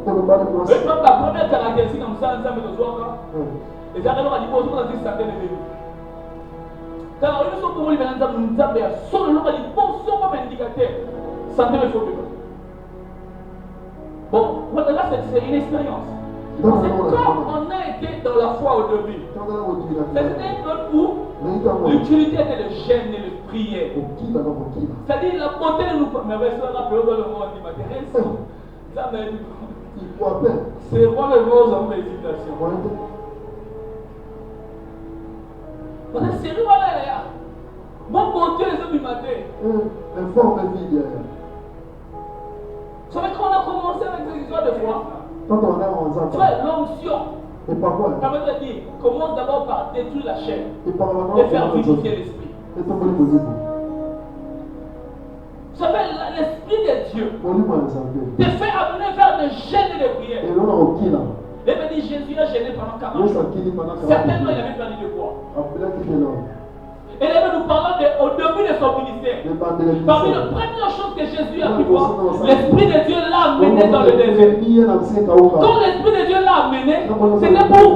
La première caractéristique comme ça, ça me doit. Et ça, alors, on dit, bon, on a dit ça, quand on est sur le monde, on a dit, sur le monde, on a dit, bon, sur le indicateur, santé, il faut que. Bon, là, c'est une expérience. Parce que comme on a été dans la foi au début, c'était un autre où l'utilité était le jeûne et le prier. C'est-à-dire la beauté de nous. Mais ça, on a peur de le monde qui m'intéresse. Ça m'aide. C'est moi le mot dans mes hésitations. Parce que c'est sérieux, là. Mon Dieu, les hommes du matin. Vous savez, quand on a commencé avec ces histoires de foi, l'onction, ça veut dire, commence d'abord par détruire la chair et faire vivifier l'esprit. Vous savez, l'Esprit de Dieu Molimo ya Nzambe. te fait amener vers des jeûnes et des prières. Elona okila. Et me dit, Jésus a gêné pendant 40 Yesu jours. akili pendant 40 Certainement, il jours. avait perdu de poids. Apelaki telo. Et il avait nous parlant au début de son ministère. Ebandele Parmi biso. les premières choses que Jésus a pu voir, l'Esprit de Dieu l'a amené dans le désert. Niye na bisika uka. Quand l'Esprit de Dieu l'a amené, c'était pour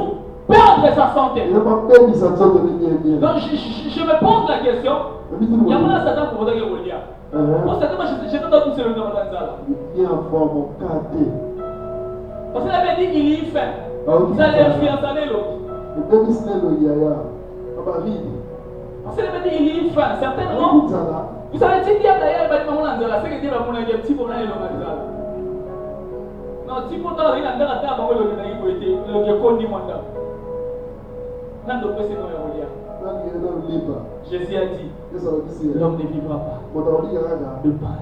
perdre sa santé. Eza mapembisa nzoto niye niye. Donc je me pose la question, il y a pas Satan pour vous dire que dire. Moi, Satan, j'étais dans tout seul dans la salle. Bien fort mon kate. Parce qu'il avait dit qu'il y fait. Vous allez influencer l'autre. Ebebisi lelo yaya. Abavidi. Parce qu'il avait dit qu'il y fait. Certainement. Okuzala. Vous savez, si Dieu d'ailleurs va dire maman Nanzala, c'est que Dieu va vous dire petit pour aller dans Nanzala. Non, si pour toi, il a un temps avant le Nanzala, il a connu mon temps. N'a de passer dans le lien. Jésus a dit, l'homme ne vivra pas de pain.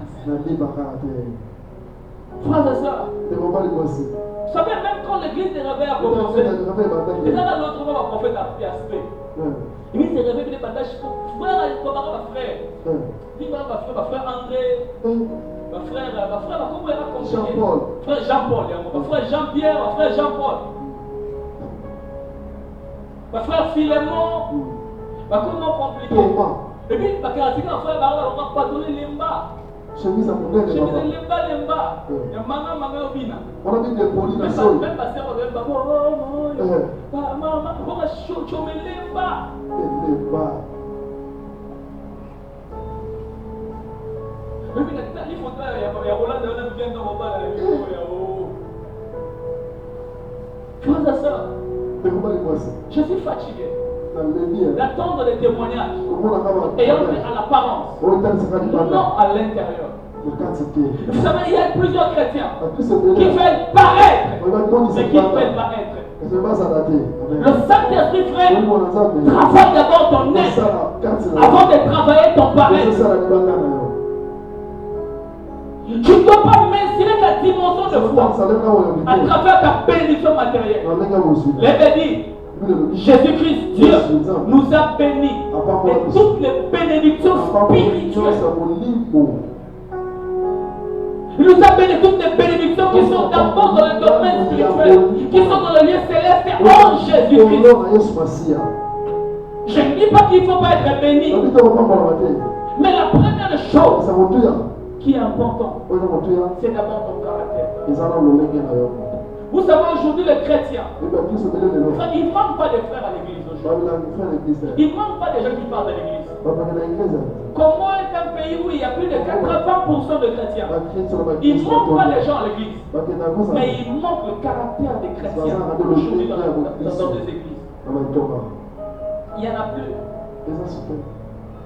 Frères et sœurs, vous savez, même quand l'église des réveils a commencé, et là, l'autre moment, le prophète a pris aspect. L'église des réveils, il est bandage, frère, frère. Dis ma frère André, ma frère, comment il a compris? Jean-Paul. Frère Jean-Paul, ma frère Jean-Pierre, ma frère Jean-Paul. Ma frère Philémon, comment compliqué? Et puis, ma caractère, ma frère Barla, on va pas donner l'emba. Chemise à mon Je me dis l'emba. Il y a manga obina. On a mis des polis dans le sol. Même ma sœur, on va maman, on va chômer l'emba. Mais il faut que il y a Roland, on a bien dans mon bas. Frères et sœurs, je suis fatigué d'attendre des témoignages ayant fait à l'apparence, non à l'intérieur. Vous savez, il y a plusieurs chrétiens qui veulent paraître, mais qui ne veulent pas être. Le Saint-Esprit, frère, travaille d'abord ton être avant de travailler ton paraître. Tu ne dois pas mesurer ta dimension de foi à travers ta bénédiction matérielle. L'Épée dit, Jésus-Christ, Dieu, nous a bénis de toutes les bénédictions spirituelles. Il nous a bénis de toutes les bénédictions qui sont d'abord dans le domaine spirituel, qui sont dans le lieu céleste en Jésus-Christ. Je ne dis pas qu'il ne faut pas être béni, mais la première chose qui est importante, c'est d'abord ton caractère. Vous savez, aujourd'hui, les chrétiens, il ne manque pas de frères à l'église aujourd'hui. Il ne manque pas de gens qui parlent de l'église. Congo est un pays où il y a plus de 80% de chrétiens. Il ne manque pas de gens à l'église. Mais il manque le caractère des chrétiens aujourd'hui dans des églises. Il n'y en a plus.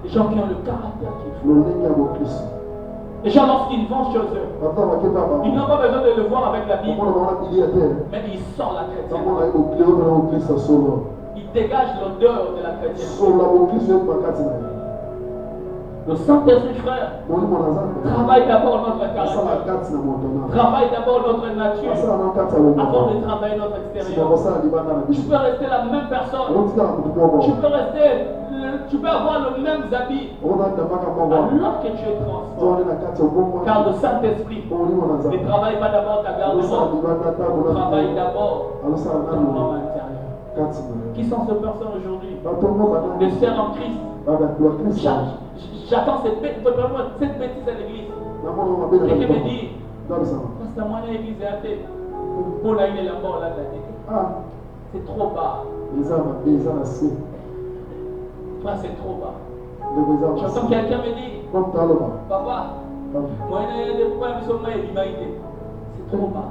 Les gens qui ont le caractère qu'il faut. Les gens, lorsqu'ils vont chez eux, ils n'ont pas besoin de le voir avec la Bible, mais ils sentent la chrétienne. Ils dégagent l'odeur de la chrétienne. Le Saint-Esprit, frère, travaille d'abord notre caractère, travaille d'abord notre nature, avant de travailler notre extérieur. Tu peux rester la même personne, tu peux avoir le même habit, alors que tu es transformé. Car le Saint-Esprit ne travaille pas d'abord ta garde-robe, travaille d'abord ton homme intérieur. Qui sont ces personnes aujourd'hui? Les sœurs en Christ. J'attends cette bêtise à l'église. Et qui me dit, c'est moi l'église est athée. Pour la il est là-bas, là, c'est trop bas. Frère, c'est trop bas. J'entends quelqu'un me dire, papa, moi il y a des problèmes sur ma humanité. C'est trop bas.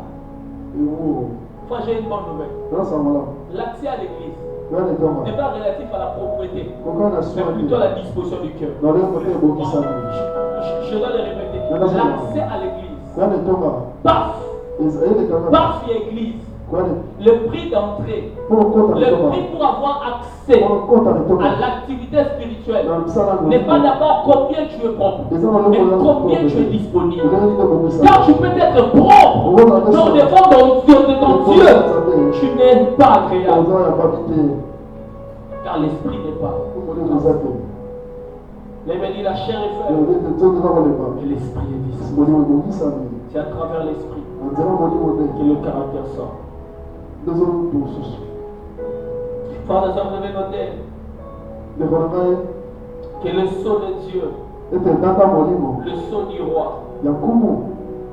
Frère, j'ai une bonne nouvelle. L'accès à l'église n'est pas relatif à la propriété, mais plutôt à la disposition du cœur. Je dois le répéter. L'accès à l'église. Paf et église. Le prix d'entrée, le prix pour avoir accès à l'activité spirituelle n'est pas d'abord combien tu es propre, mais combien tu es disponible. Car tu peux être propre dans le devant de ton Dieu, tu n'es pas agréable. Car l'esprit n'est pas. Il dit la chair est Et on faible, dit que Dieu nous a volé pas. mais l'esprit est C'est disponible. mon niveau qui s'amène. C'est à travers l'esprit En disant mon niveau que le caractère sort. nous avons tous sous. Frères et sœurs, vous devez noter Le Romain que le sceau de Dieu, était dans mon niveau. le sceau du roi, Il y a Kumu.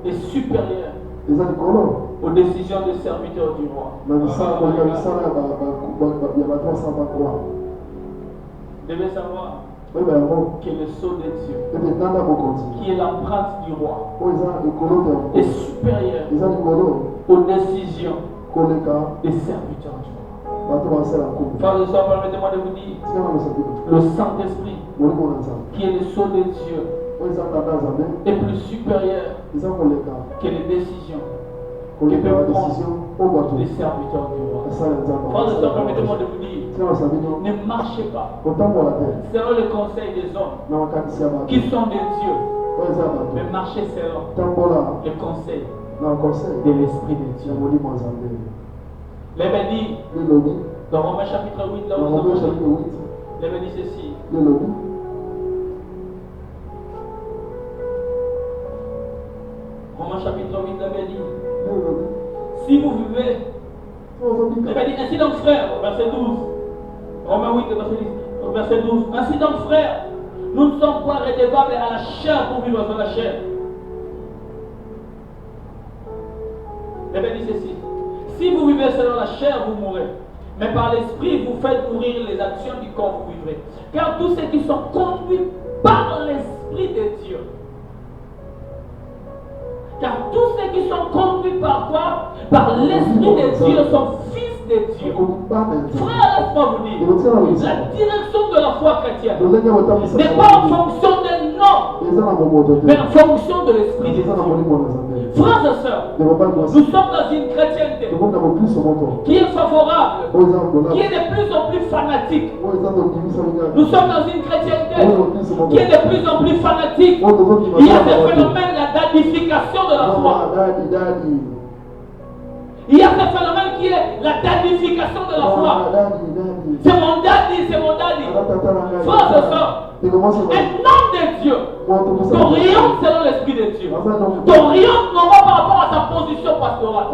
est supérieur Les Anicolo. aux décisions des serviteurs du roi. Mais il y a pas ça va croire. Vous devez savoir Oui, mais bon. que le sceau de Dieu, Et dans la continue. qui est l'empreinte du roi, Oh, ils ont écolo. est supérieur Ils ont écolo. aux décisions Koleka. des serviteurs du roi. Bateau va faire la coupe. Frères et sœurs, permettez-moi de vous dire, C'est quand même ça. le Saint-Esprit, Mon niveau dans ça. qui est le sceau de Dieu, Oh, ils ont tendance à bien. est plus supérieur Ils ont Koleka. que les décisions Koleka la décision. Au bateau. des serviteurs du roi. Ça, les gens. Frères et sœurs, permettez-moi de vous dire, C'est quand ça vient. ne marchez pas Autant pour la terre. selon le conseil des hommes Non, quand c'est à bateau. qui sont des dieux, Oh, ils ont bateau. mais marchez selon Tant pour là. le conseil Non, conseil. de l'Esprit de C'est Dieu. mon niveau en Zambie. L'Ébé dit, Le lobby. dans Romains chapitre 8, là où Dans nous Romains sommes, chapitre 8. l'Ébé dit ceci, Le lobby. Romains chapitre 8, l'Ébé dit, Le lobby. si vous vivez, Oh, Zambie. l'Ébé dit, ainsi donc frères, verset 12, Romains 8, verset 12, ainsi donc frères, nous ne sommes pas redevables à la chair pour vivre dans la chair. L'Ébé dit ceci, si vous vivez selon la chair, vous mourrez. Mais par l'esprit, vous faites mourir les actions du corps, vous vivrez. Car tous ceux qui sont conduits par l'esprit de Dieu, car tous ceux qui sont conduits par quoi? Par l'esprit de Dieu sont fils de Dieu. Frère, laisse-moi vous dire, la direction de la foi chrétienne n'est pas en fonction des noms, mais en fonction de l'esprit de Dieu. Frères et sœurs, nous sommes dans une chrétienté qui est favorable, qui est de plus en plus fanatique. Nous sommes dans une chrétienté qui est de plus en plus fanatique. Il y a ce phénomène, la dadification de la foi. Il y a ce phénomène qui est la dadification de la foi. C'est mon daddy, c'est mon daddy. Frères et sœurs, un homme de Dieu t'oriente selon l'esprit de Dieu. T'oriente non pas par rapport à sa position pastorale.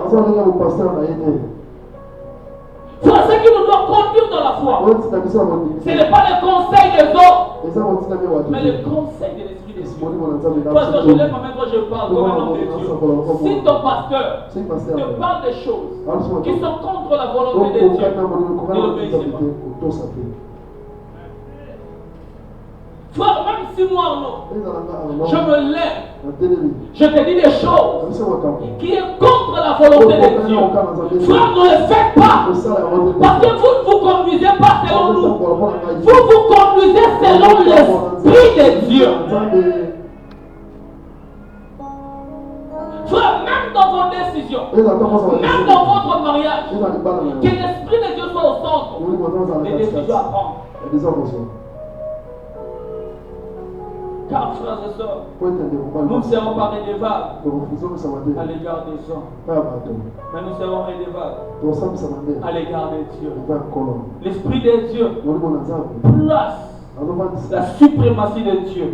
Frère, ce qui nous doit conduire dans la foi, ce n'est pas le conseil des autres, mais le conseil de l'esprit de Dieu. Parce que je lève ma main quand je parle comme un homme de Dieu. Si ton pasteur te parle des choses qui sont contre la volonté de Dieu, ne l'obéissez pas. Frère, même si moi, non, je me lève, je te dis des choses qui sont contre la volonté de Dieu. Frère, ne le faites pas. Parce que vous ne vous conduisez pas selon nous. Vous vous conduisez selon l'Esprit de Dieu. Frère, même dans vos décisions, même dans votre mariage, que l'Esprit de Dieu soit au centre des décisions à prendre. Car, frères et sœurs, nous ne serons pas redevables à l'égard des hommes, mais nous serons redevables à l'égard de Dieu. L'Esprit de Dieu place la suprématie de Dieu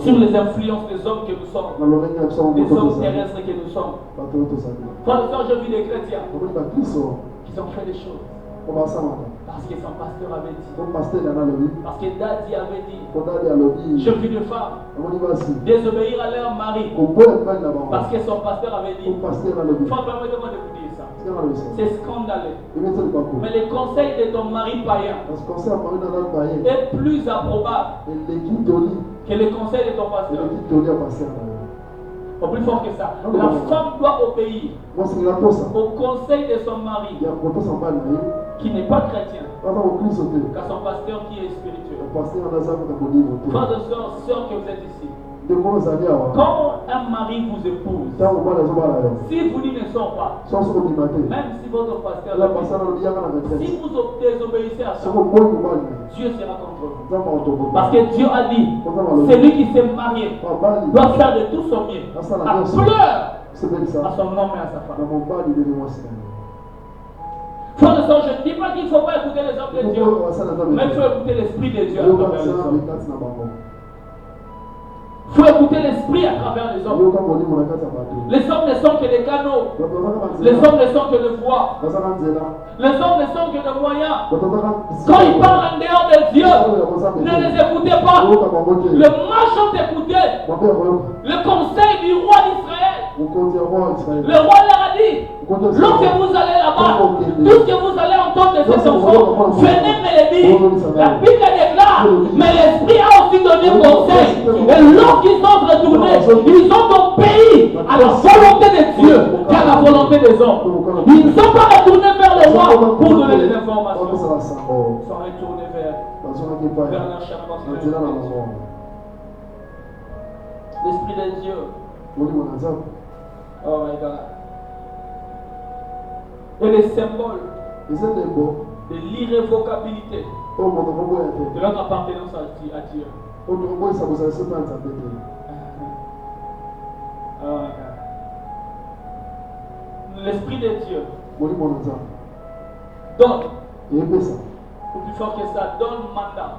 sur les influences des hommes que nous sommes, des hommes terrestres que nous sommes. Frères et sœurs, je vis des chrétiens qui ont fait des choses parce que son pasteur avait dit, parce que Daddy avait dit, je vis des femmes désobéir à leur mari parce que son pasteur avait dit. Frère, permettez-moi de vous dire ça. C'est scandaleux. Mais le conseil de ton mari païen est plus approbable que le conseil de ton pasteur. Au plus fort que ça, la femme doit obéir au conseil de son mari qui n'est pas chrétien, qu'à son pasteur qui est spirituel. Frères et sœurs que vous êtes ici, quand un mari vous épouse, si vous n'y ne sont pas, même si votre pasteur si vous désobéissez à ça, Dieu sera contre vous. Parce que Dieu a dit, celui qui s'est marié doit faire de tout son mieux à pleurer à son homme et à sa femme. Frère et sœur, je ne dis pas qu'il ne faut pas écouter les hommes de Dieu, mais il faut écouter l'Esprit de Dieu à travers les hommes. Il faut écouter l'esprit à travers les hommes. Les hommes ne sont que des canaux. Les hommes ne sont que de voix. Les hommes ne sont que de moyens. Quand ils parlent en dehors de Dieu, ne les écoutez pas. Le marche ont écouté le conseil du roi d'Israël. Le roi leur a dit, lorsque vous allez là-bas, tout ce que vous allez entendre de ces enfants, venez me le dire. La Bible déclare, mais l'Esprit a aussi donné conseil. Et lorsqu'ils sont retournés, ils ont obéi à la volonté de Dieu qu'à la volonté des hommes. Ils ne sont pas retournés vers le roi pour donner des informations. Ils sont retournés vers l'enchaînement. L'Esprit de Dieu. Oh my God. Et les symboles de l'irrévocabilité de notre appartenance à Dieu. Oh my God. L'Esprit de Dieu donne, ou plus fort que ça, donne mandat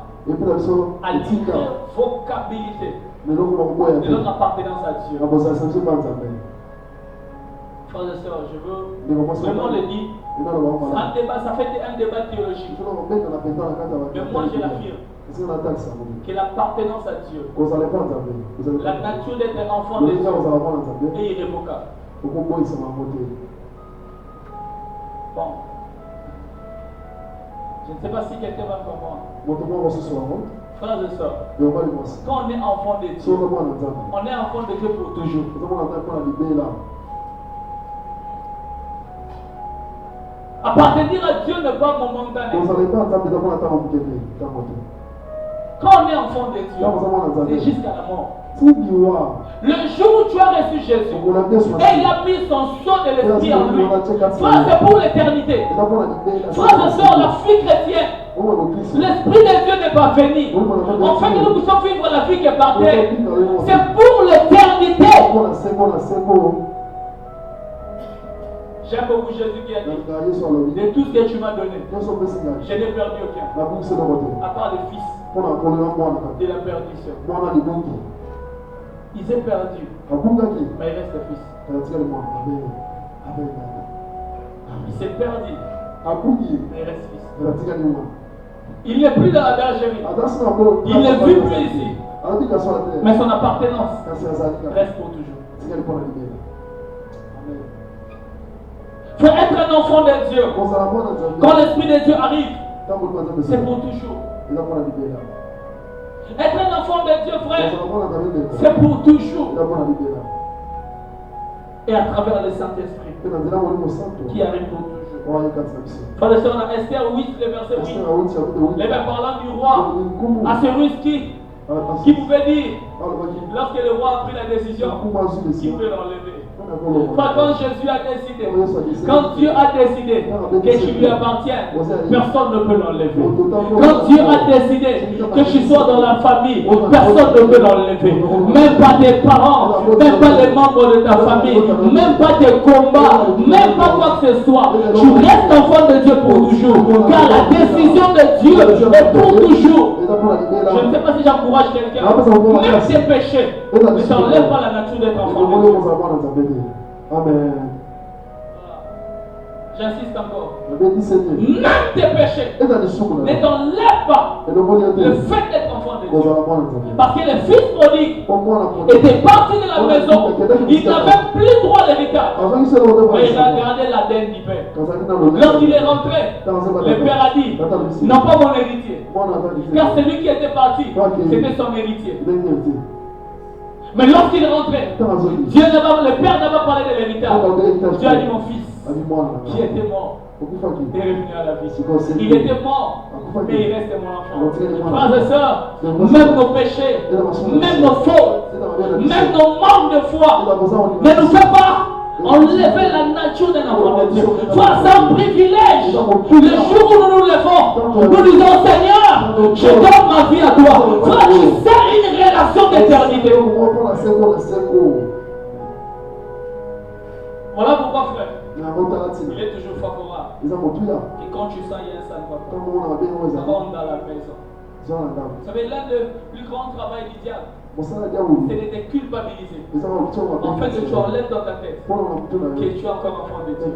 à l'irrévocabilité de notre appartenance à Dieu. Frères et sœurs, je veux vraiment le dire. Un débat, ça fait un débat théologique. Mais moi, je l'affirme que l'appartenance à Dieu, la nature d'être enfant de Dieu est irrévocable. Bon. Je ne sais pas si quelqu'un va comprendre. Frères et sœurs, quand on est enfant de Dieu, on est enfant de Dieu pour toujours. Appartenir à Dieu n'est pas momentané. Quand on est enfant de Dieu, c'est jusqu'à la mort. Le jour où tu as reçu Jésus, et il a mis son sceau de l'esprit en lui, frère, c'est pour l'éternité. Frères et sœurs, la vie chrétienne, l'esprit de Dieu n'est pas venu. En fait, que nous puissions vivre la vie qui est par terre, c'est pour l'éternité. J'aime beaucoup Jésus qui a dit, de tout ce que tu m'as donné, je n'ai perdu aucun, à part le Fils de la perdition. Il s'est perdu, mais il reste le Fils. Il s'est perdu, mais il reste Fils. Il n'est plus dans la bergerie, il ne vit plus ici, mais son appartenance reste pour toujours. Il faut être un enfant de Dieu. Quand l'Esprit de Dieu arrive, c'est pour toujours. Être un enfant de Dieu, frère, c'est pour toujours. Et à travers le Saint-Esprit qui arrive pour toujours. Frère et sœur, on a Esther 8, le verset 8. Les parlant du roi à Cyrus qui pouvait dire, lorsque le roi a pris la décision, qu'il peut l'enlever. Quand Jésus a décidé, quand Dieu a décidé que tu lui appartiennes, personne ne peut l'enlever. Quand Dieu a décidé que tu sois dans la famille, personne ne peut l'enlever. Même pas tes parents, même pas les membres de ta famille, même pas tes combats, même pas quoi que ce soit. Tu restes enfant de Dieu pour toujours. Car la décision de Dieu est pour toujours. Je ne sais pas si j'encourage quelqu'un. Même tes péchés ne t'enlèvent pas la nature d'être enfant de Dieu. Amen. J'insiste encore. Même tes péchés ne t'enlèvent pas le fait d'être enfant de Dieu. Parce que le fils prodigue était parti de la maison. Il n'avait plus droit à l'héritage. Mais il a gardé l'ADN du père. Lorsqu'il est rentré, le père a dit, non pas mon héritier. Car celui qui était parti, c'était son héritier. Mais lorsqu'il est rentré, le père n'a pas parlé de l'héritage. Dieu a dit, mon fils, qui était mort, est revenu à la vie. Il était mort, mais il reste mon enfant. Frères et sœurs, même nos péchés, même nos fautes, même nos manques de foi ne nous fait pas enlever la nature d'un enfant de Dieu. C'est un privilège. Le jour où nous nous levons, nous disons, Seigneur, je donne ma vie à toi. Frère, c'est une relation d'éternité. Voilà pourquoi, frère, il est toujours favorable. Et quand tu sens, il y a un sale papa, rentre dans la maison. Vous savez, l'un des plus grands travaux du diable, c'est de te culpabiliser. En fait, que tu enlèves dans ta tête que tu es encore enfant de Dieu.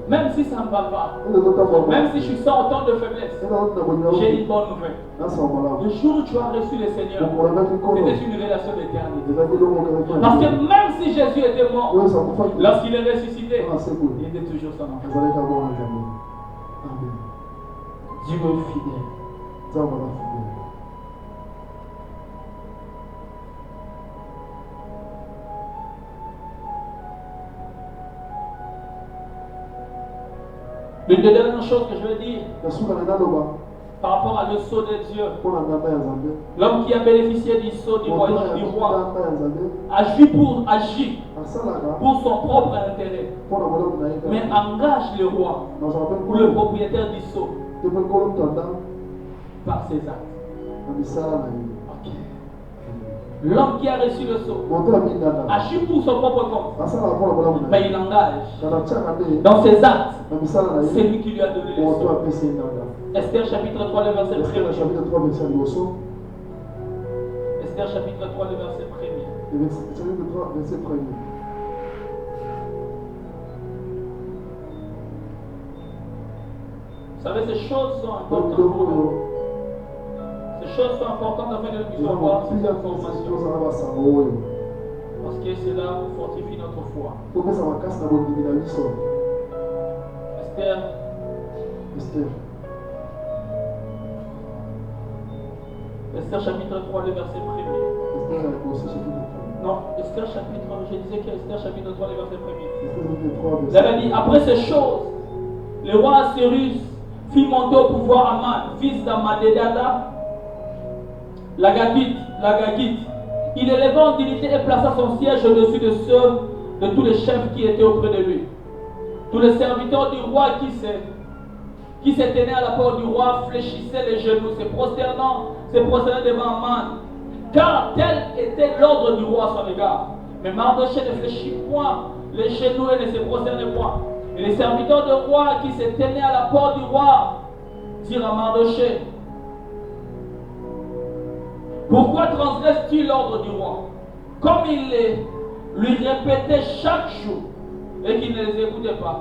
Même si ça ne va pas, même si je sens autant de faiblesse, j'ai une bonne nouvelle. Le jour où tu as reçu le Seigneur, c'était une relation d'éternité. Parce que même si Jésus était mort, lorsqu'il est ressuscité, il était toujours son enfant. Dieu est fidèle. L'une des dernières choses que je veux dire par rapport à le sceau de Dieu, l'homme qui a bénéficié du sceau du roi agit pour son propre intérêt, mais engage le roi ou le propriétaire du sceau par ses actes. L'homme qui a reçu le sceau agit pour son propre compte, mais il engage dans ses actes. C'est lui qui lui a donné le sceau. Esther chapitre 3, le verset 1er. Esther chapitre 3, le verset 1er. Vous savez, ces choses sont importantes pour nous. Ces choses sont importantes afin que nous puissions avoir cette information. Parce que cela fortifie notre foi. Esther chapitre 3, le verset 1er. Non, Esther chapitre, je disais que Esther chapitre 3, le verset 1er. Il avait dit, après ces choses, le roi Assyrus fit monter au pouvoir Aman, fils d'Amadédada, l'Agagite. Il éleva en dignité et plaça son siège au-dessus de ceux de tous les chefs qui étaient auprès de lui. Tous les serviteurs du roi qui se tenaient à la porte du roi fléchissaient les genoux, se prosternaient devant Aman, car tel était l'ordre du roi à son égard. Mais Mardochée ne fléchit point les genoux et ne se prosternait point. Et les serviteurs du roi qui se tenaient à la porte du roi dirent à Mardochée, pourquoi transgresses-tu l'ordre du roi? Comme il lui répétait chaque jour et qu'il ne les écoutait pas,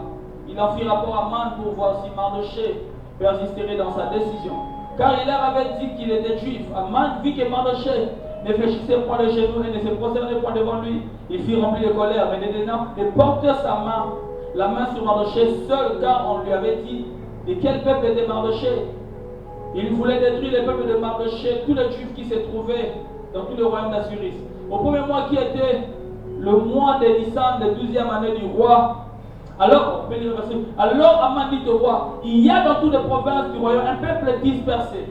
il en fit rapport à Man pour voir si Mardochée persisterait dans sa décision. Car il leur avait dit qu'il était juif. Aman vit que Mardochée ne fléchissait point les genoux et ne se prosternait point devant lui. Il fut rempli de colère, mais de porter la main sur Mardochée seul, car on lui avait dit de quel peuple était Mardochée. Il voulait détruire le peuple de Mardochée, tous les juifs qui se trouvaient dans tout le royaume d'Assyrus. Au premier mois qui était le mois de Nissan, de 12e année du roi, alors Aman dit au roi, il y a dans toutes les provinces du royaume un peuple dispersé.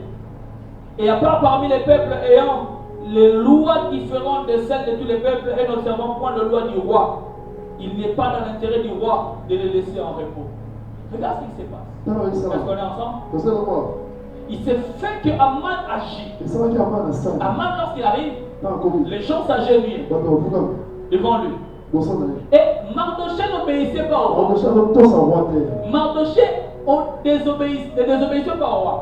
Et à part parmi les peuples ayant les lois différentes de celles de tous les peuples et n'observant point de loi du roi, il n'est pas dans l'intérêt du roi de les laisser en repos. Regarde ce qui se passe. Est-ce qu'on est ensemble? Il s'est fait que Aman agit. Aman, lorsqu'il arrive, les gens s'agenouillent devant lui. Et Mardochée n'obéissait pas au roi. Mardochée ne désobéissait pas au roi.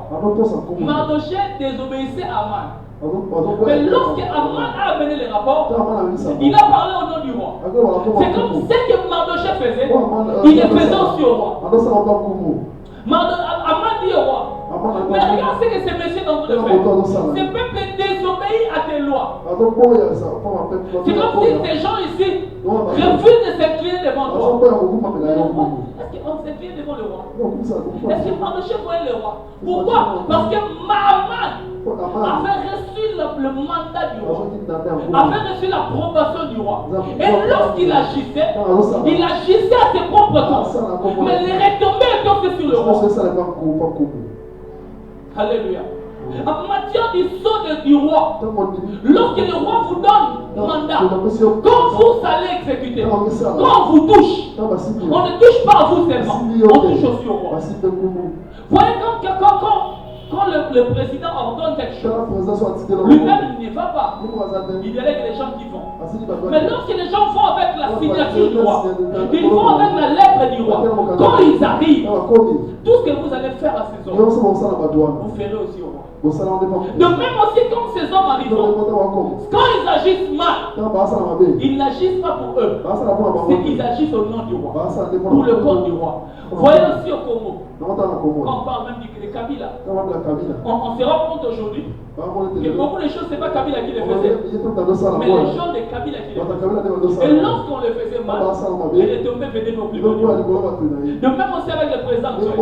Mardochée désobéissait à Aman. Mais lorsque Aman a amené les rapports, il a parlé au nom du roi. C'est comme ce que Mardochée faisait, il le faisait aussi au roi. Aman dit au roi, mais regarde ce que ces messieurs ont fait. Ces peuples désobéissent à tes lois. C'est comme si ces gens ici refusent de s'incliner devant toi. Est-ce qu'on s'incline devant le roi? Est-ce que Mardochée voyait le roi? Pourquoi? Parce que Aman avait reçu le mandat du roi, avait reçu l'approbation du roi. Et lorsqu'il agissait, il agissait à ses propres comptes. Mais les retombées étaient aussi sur le roi. Alléluia. En matière du sceau du roi, lorsque le roi vous donne mandat, quand vous allez exécuter, quand on vous touche, on ne touche pas à vous seulement, on touche aussi au roi. Voyez quand le président ordonne quelque chose, lui-même il ne va pas, il délègue les gens qui vont. Mais lorsque les gens vont avec la signature du roi, ils vont avec la lettre du roi, quand ils arrivent, tout ce que vous allez faire à ces hommes, vous ferez aussi au roi. De même aussi quand ces hommes arrivent, quand ils agissent mal, ils n'agissent pas pour eux, c'est qu'ils agissent au nom du roi, pour le compte du roi. Voyez aussi au Congo, quand on parle même de Kabila, on se rend compte aujourd'hui que beaucoup de choses, c'est pas Kabila qui les faisait, mais les gens de Kabila qui les faisaient. Et lorsqu'on les faisait mal, les tombés venaient au plus haut niveau. De même aussi avec le président actuel.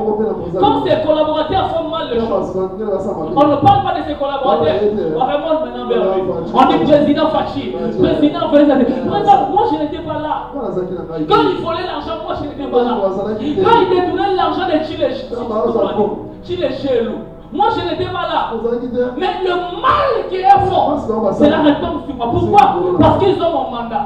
Quand ses collaborateurs font mal les choses, on ne parle pas de ses collaborateurs, on remonte maintenant vers lui. On dit président Fachi, président moi je n'étais pas là. Quand il volait l'argent, moi je n'étais pas là. Quand il détournait l'argent de Chile chez nous, moi je n'étais pas là. Mais le mal qu'ils font, c'est la réponse sur moi. Pourquoi? Parce qu'ils ont mon mandat,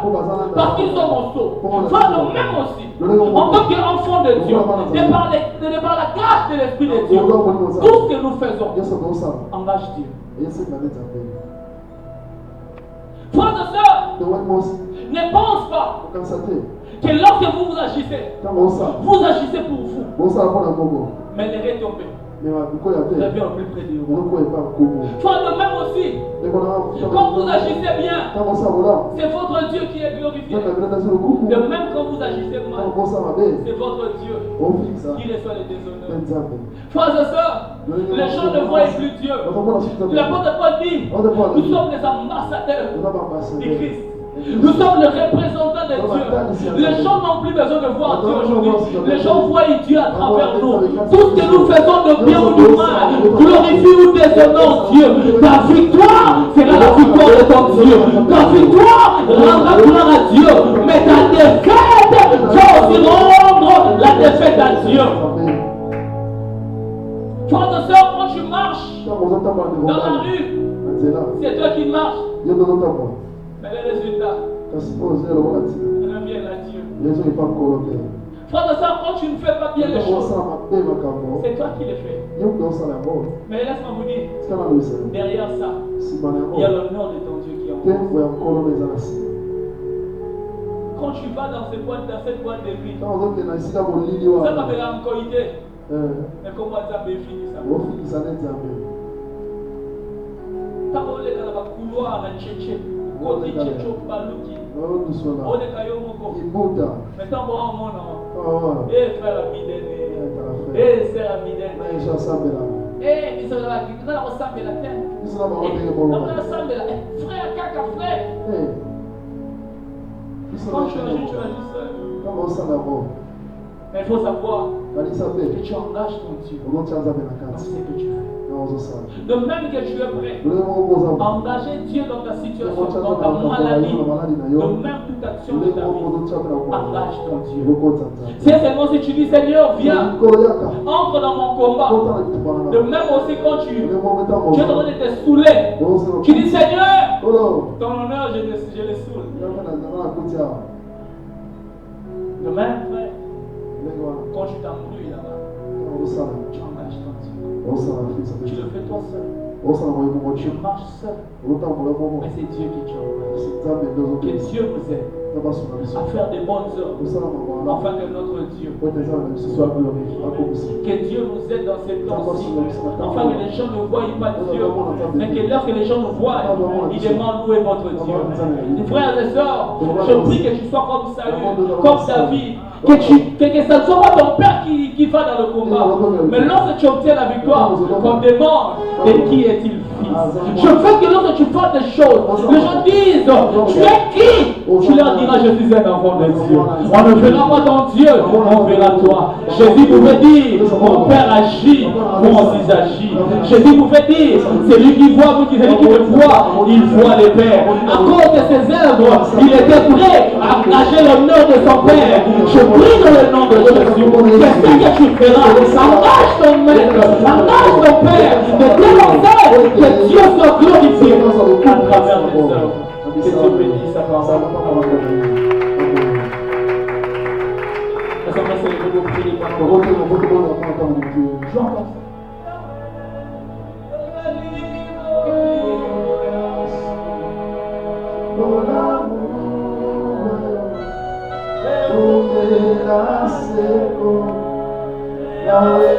parce qu'ils ont mon sceau. Enfin, le même aussi, en tant qu'enfant de Dieu, de par la grâce de l'Esprit de Dieu, tout ce que nous faisons engage Dieu. Frères et sœurs, ne pense pas que lorsque vous agissez pour vous, mais les retombées. Vous avez au plus près de vous. Soit de même aussi, quand vous agissez bien, c'est votre Dieu qui est glorifié. De même quand vous agissez mal, c'est votre Dieu qui reçoit les déshonneurs. Frères et sœurs, les gens ne voient plus Dieu. L'apôtre Paul dit, nous sommes les ambassadeurs du Christ. Nous sommes les représentants de Dieu. Les gens n'ont plus besoin de voir Dieu aujourd'hui. Les gens voient Dieu à travers nous. Tout ce que nous faisons de bien ou de mal, glorifie ou déshonore Dieu. Ta victoire sera la victoire de ton Dieu. Ta victoire rendra gloire à Dieu. Mais ta défaite va aussi rendre la défaite à Dieu. Frères et sœurs, quand tu marches dans la rue, c'est toi qui marches. Mais les résultats, on aime bien la Dieu. Frère et sœur, quand tu ne fais pas bien les choses, c'est toi qui les fais. Mais laisse-moi vous dire, derrière ça, il y a le nom de ton Dieu qui est en toi. Quand tu vas dans cette boîte de nuit, ça m'appelle encore idée. Mais comment ça peut finir ça? Quand on est dans le couloir à Tchétché, côté Tchétcho, Balouki, on est à Yomoko. Maintenant, on est et frère Abidène, et sœur Abidène. Et ils sont là, ils sont là au Sambe la terre. Ils sont là au Sambe la terre. Frère, caca, frère. Quand tu agis seul. Mais il faut savoir que tu engages ton Dieu dans ce que tu fais. De même que tu es prêt à engager Dieu dans ta situation, dans ta maladie, de même toute action de ta vie, engage ton Dieu. C'est seulement si tu dis Seigneur, viens, entre dans mon combat. De même aussi quand tu es en train de te saouler, tu dis Seigneur, ton honneur, je le saoule. De même, frère, quand tu t'embrouilles là-bas, tu engages ton Dieu. Tu le fais toi seul. Tu marches seul. Mais c'est Dieu qui t'envoie. Que Dieu nous aide à faire des bonnes œuvres afin que notre Dieu soit glorifié. Que Dieu nous aide dans ces temps-ci afin que les gens ne voient pas Dieu, mais que lorsque les gens nous voient, ils demandent où est votre Dieu. Frères et sœurs, je prie que tu sois comme Saül, comme David. Que ça ne soit pas ton père qui va dans le combat, mais lorsque tu obtiens la victoire, qu'on demande de qui est-il fils. Je veux que lorsque tu fais des choses, les gens disent tu es qui? Tu leur diras je suis un enfant de Dieu. On ne verra pas ton Dieu, on verra toi. Jésus pouvait dire mon père agit, moi aussi j'agis. Jésus pouvait dire c'est lui qui voit, c'est lui qui me voit, il voit les pères. À cause de ses œuvres, il était prêt à engager l'honneur de son père. Je prie dans le nom de Jésus. C'est ce que tu feras. Engage ton maître, engage ton père, de telle sorte que Dieu soit glorifié à travers les œuvres. Que Dieu bénisse sa parole. Est-ce qu'on va se lever pour prier par rapport Yahweh,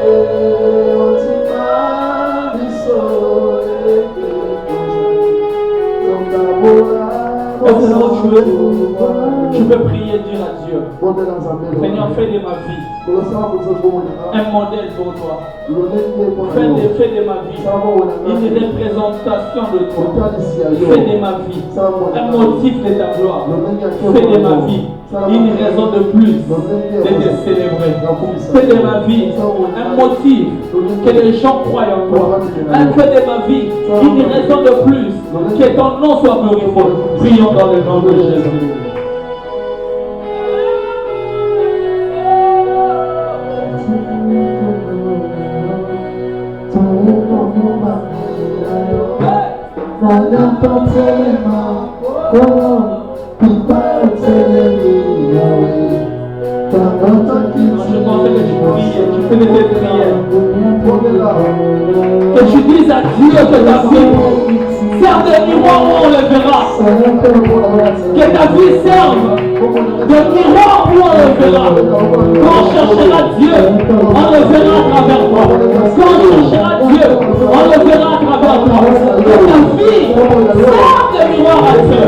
Tu peux prier, dire à Dieu, Seigneur, fais de ma vie un modèle pour toi. Fais de ma vie une représentation de toi. Fais de ma vie un motif de ta gloire. Fais de ma vie une raison de plus de te célébrer. Fais de ma vie un motif que les gens croient en toi. Fais de ma vie une raison de plus que ton nom soit glorifié. Prions dans le nom de Jésus. Je pensais que tu priais, tu fais des prières. Que tu dises à Dieu que ta vie serve de miroir où on le verra. Que ta vie serve de miroir où on le verra. Quand on cherchera Dieu, on le verra à travers toi. Quand on cherchera Dieu, on le verra à travers toi. Que ta vie serve de miroir à Dieu.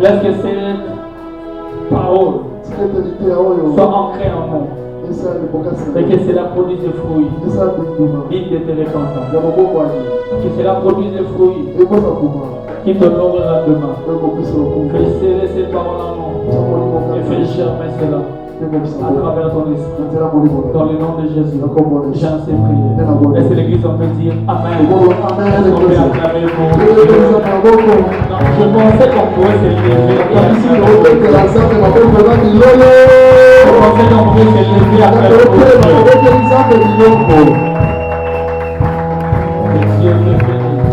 Laisse que cette parole soit ancrée en nous et que cela produise des fruits dignes de tes repentance. Que cela produise des fruits qui t'honorera demain. Fais sceller cette parole en nous et fais germer cela à travers ton esprit. Dans le nom de Jésus, j'ai ainsi prié. Laissez l'église en peut dire Amen. Je pensais qu'on pouvait se lever. Je pensais qu'on pouvait se lever après le que Dieu me bénisse.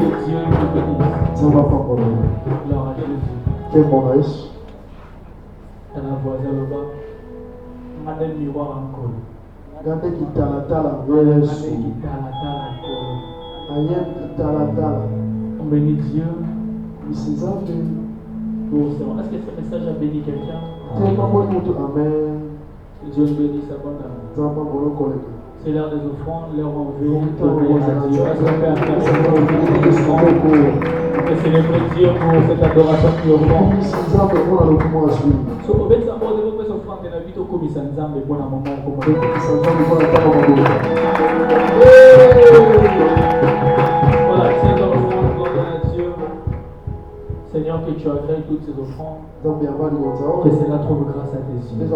Que Dieu me bénisse. Gloire à Jésus. Dans la voisin là-bas, madame miroir encore. On bénit Dieu. Est-ce que ce message a béni quelqu'un? Dieu bénisse abondamment. C'est l'heure des offrandes, l'heure en veut donner à Dieu. Est-ce qu'on peut acclamer et célébrer Dieu pour cette adoration qui offrande? So, au fait, ça va de vous offrande de la vie au commissaire Nzambe pour un moment comme voilà, c'est l'offrande, gloire à Dieu. Seigneur, que tu agrées toutes ces offrandes, que cela trouve grâce à tes yeux.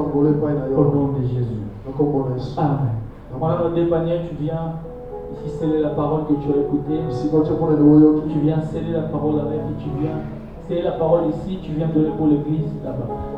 Au nom de Jésus. Amen. Voilà notre dépanier, tu viens ici sceller la parole que tu as écoutée. Tu viens sceller la parole avec et tu viens sceller la parole ici, tu viens donner pour l'église là-bas.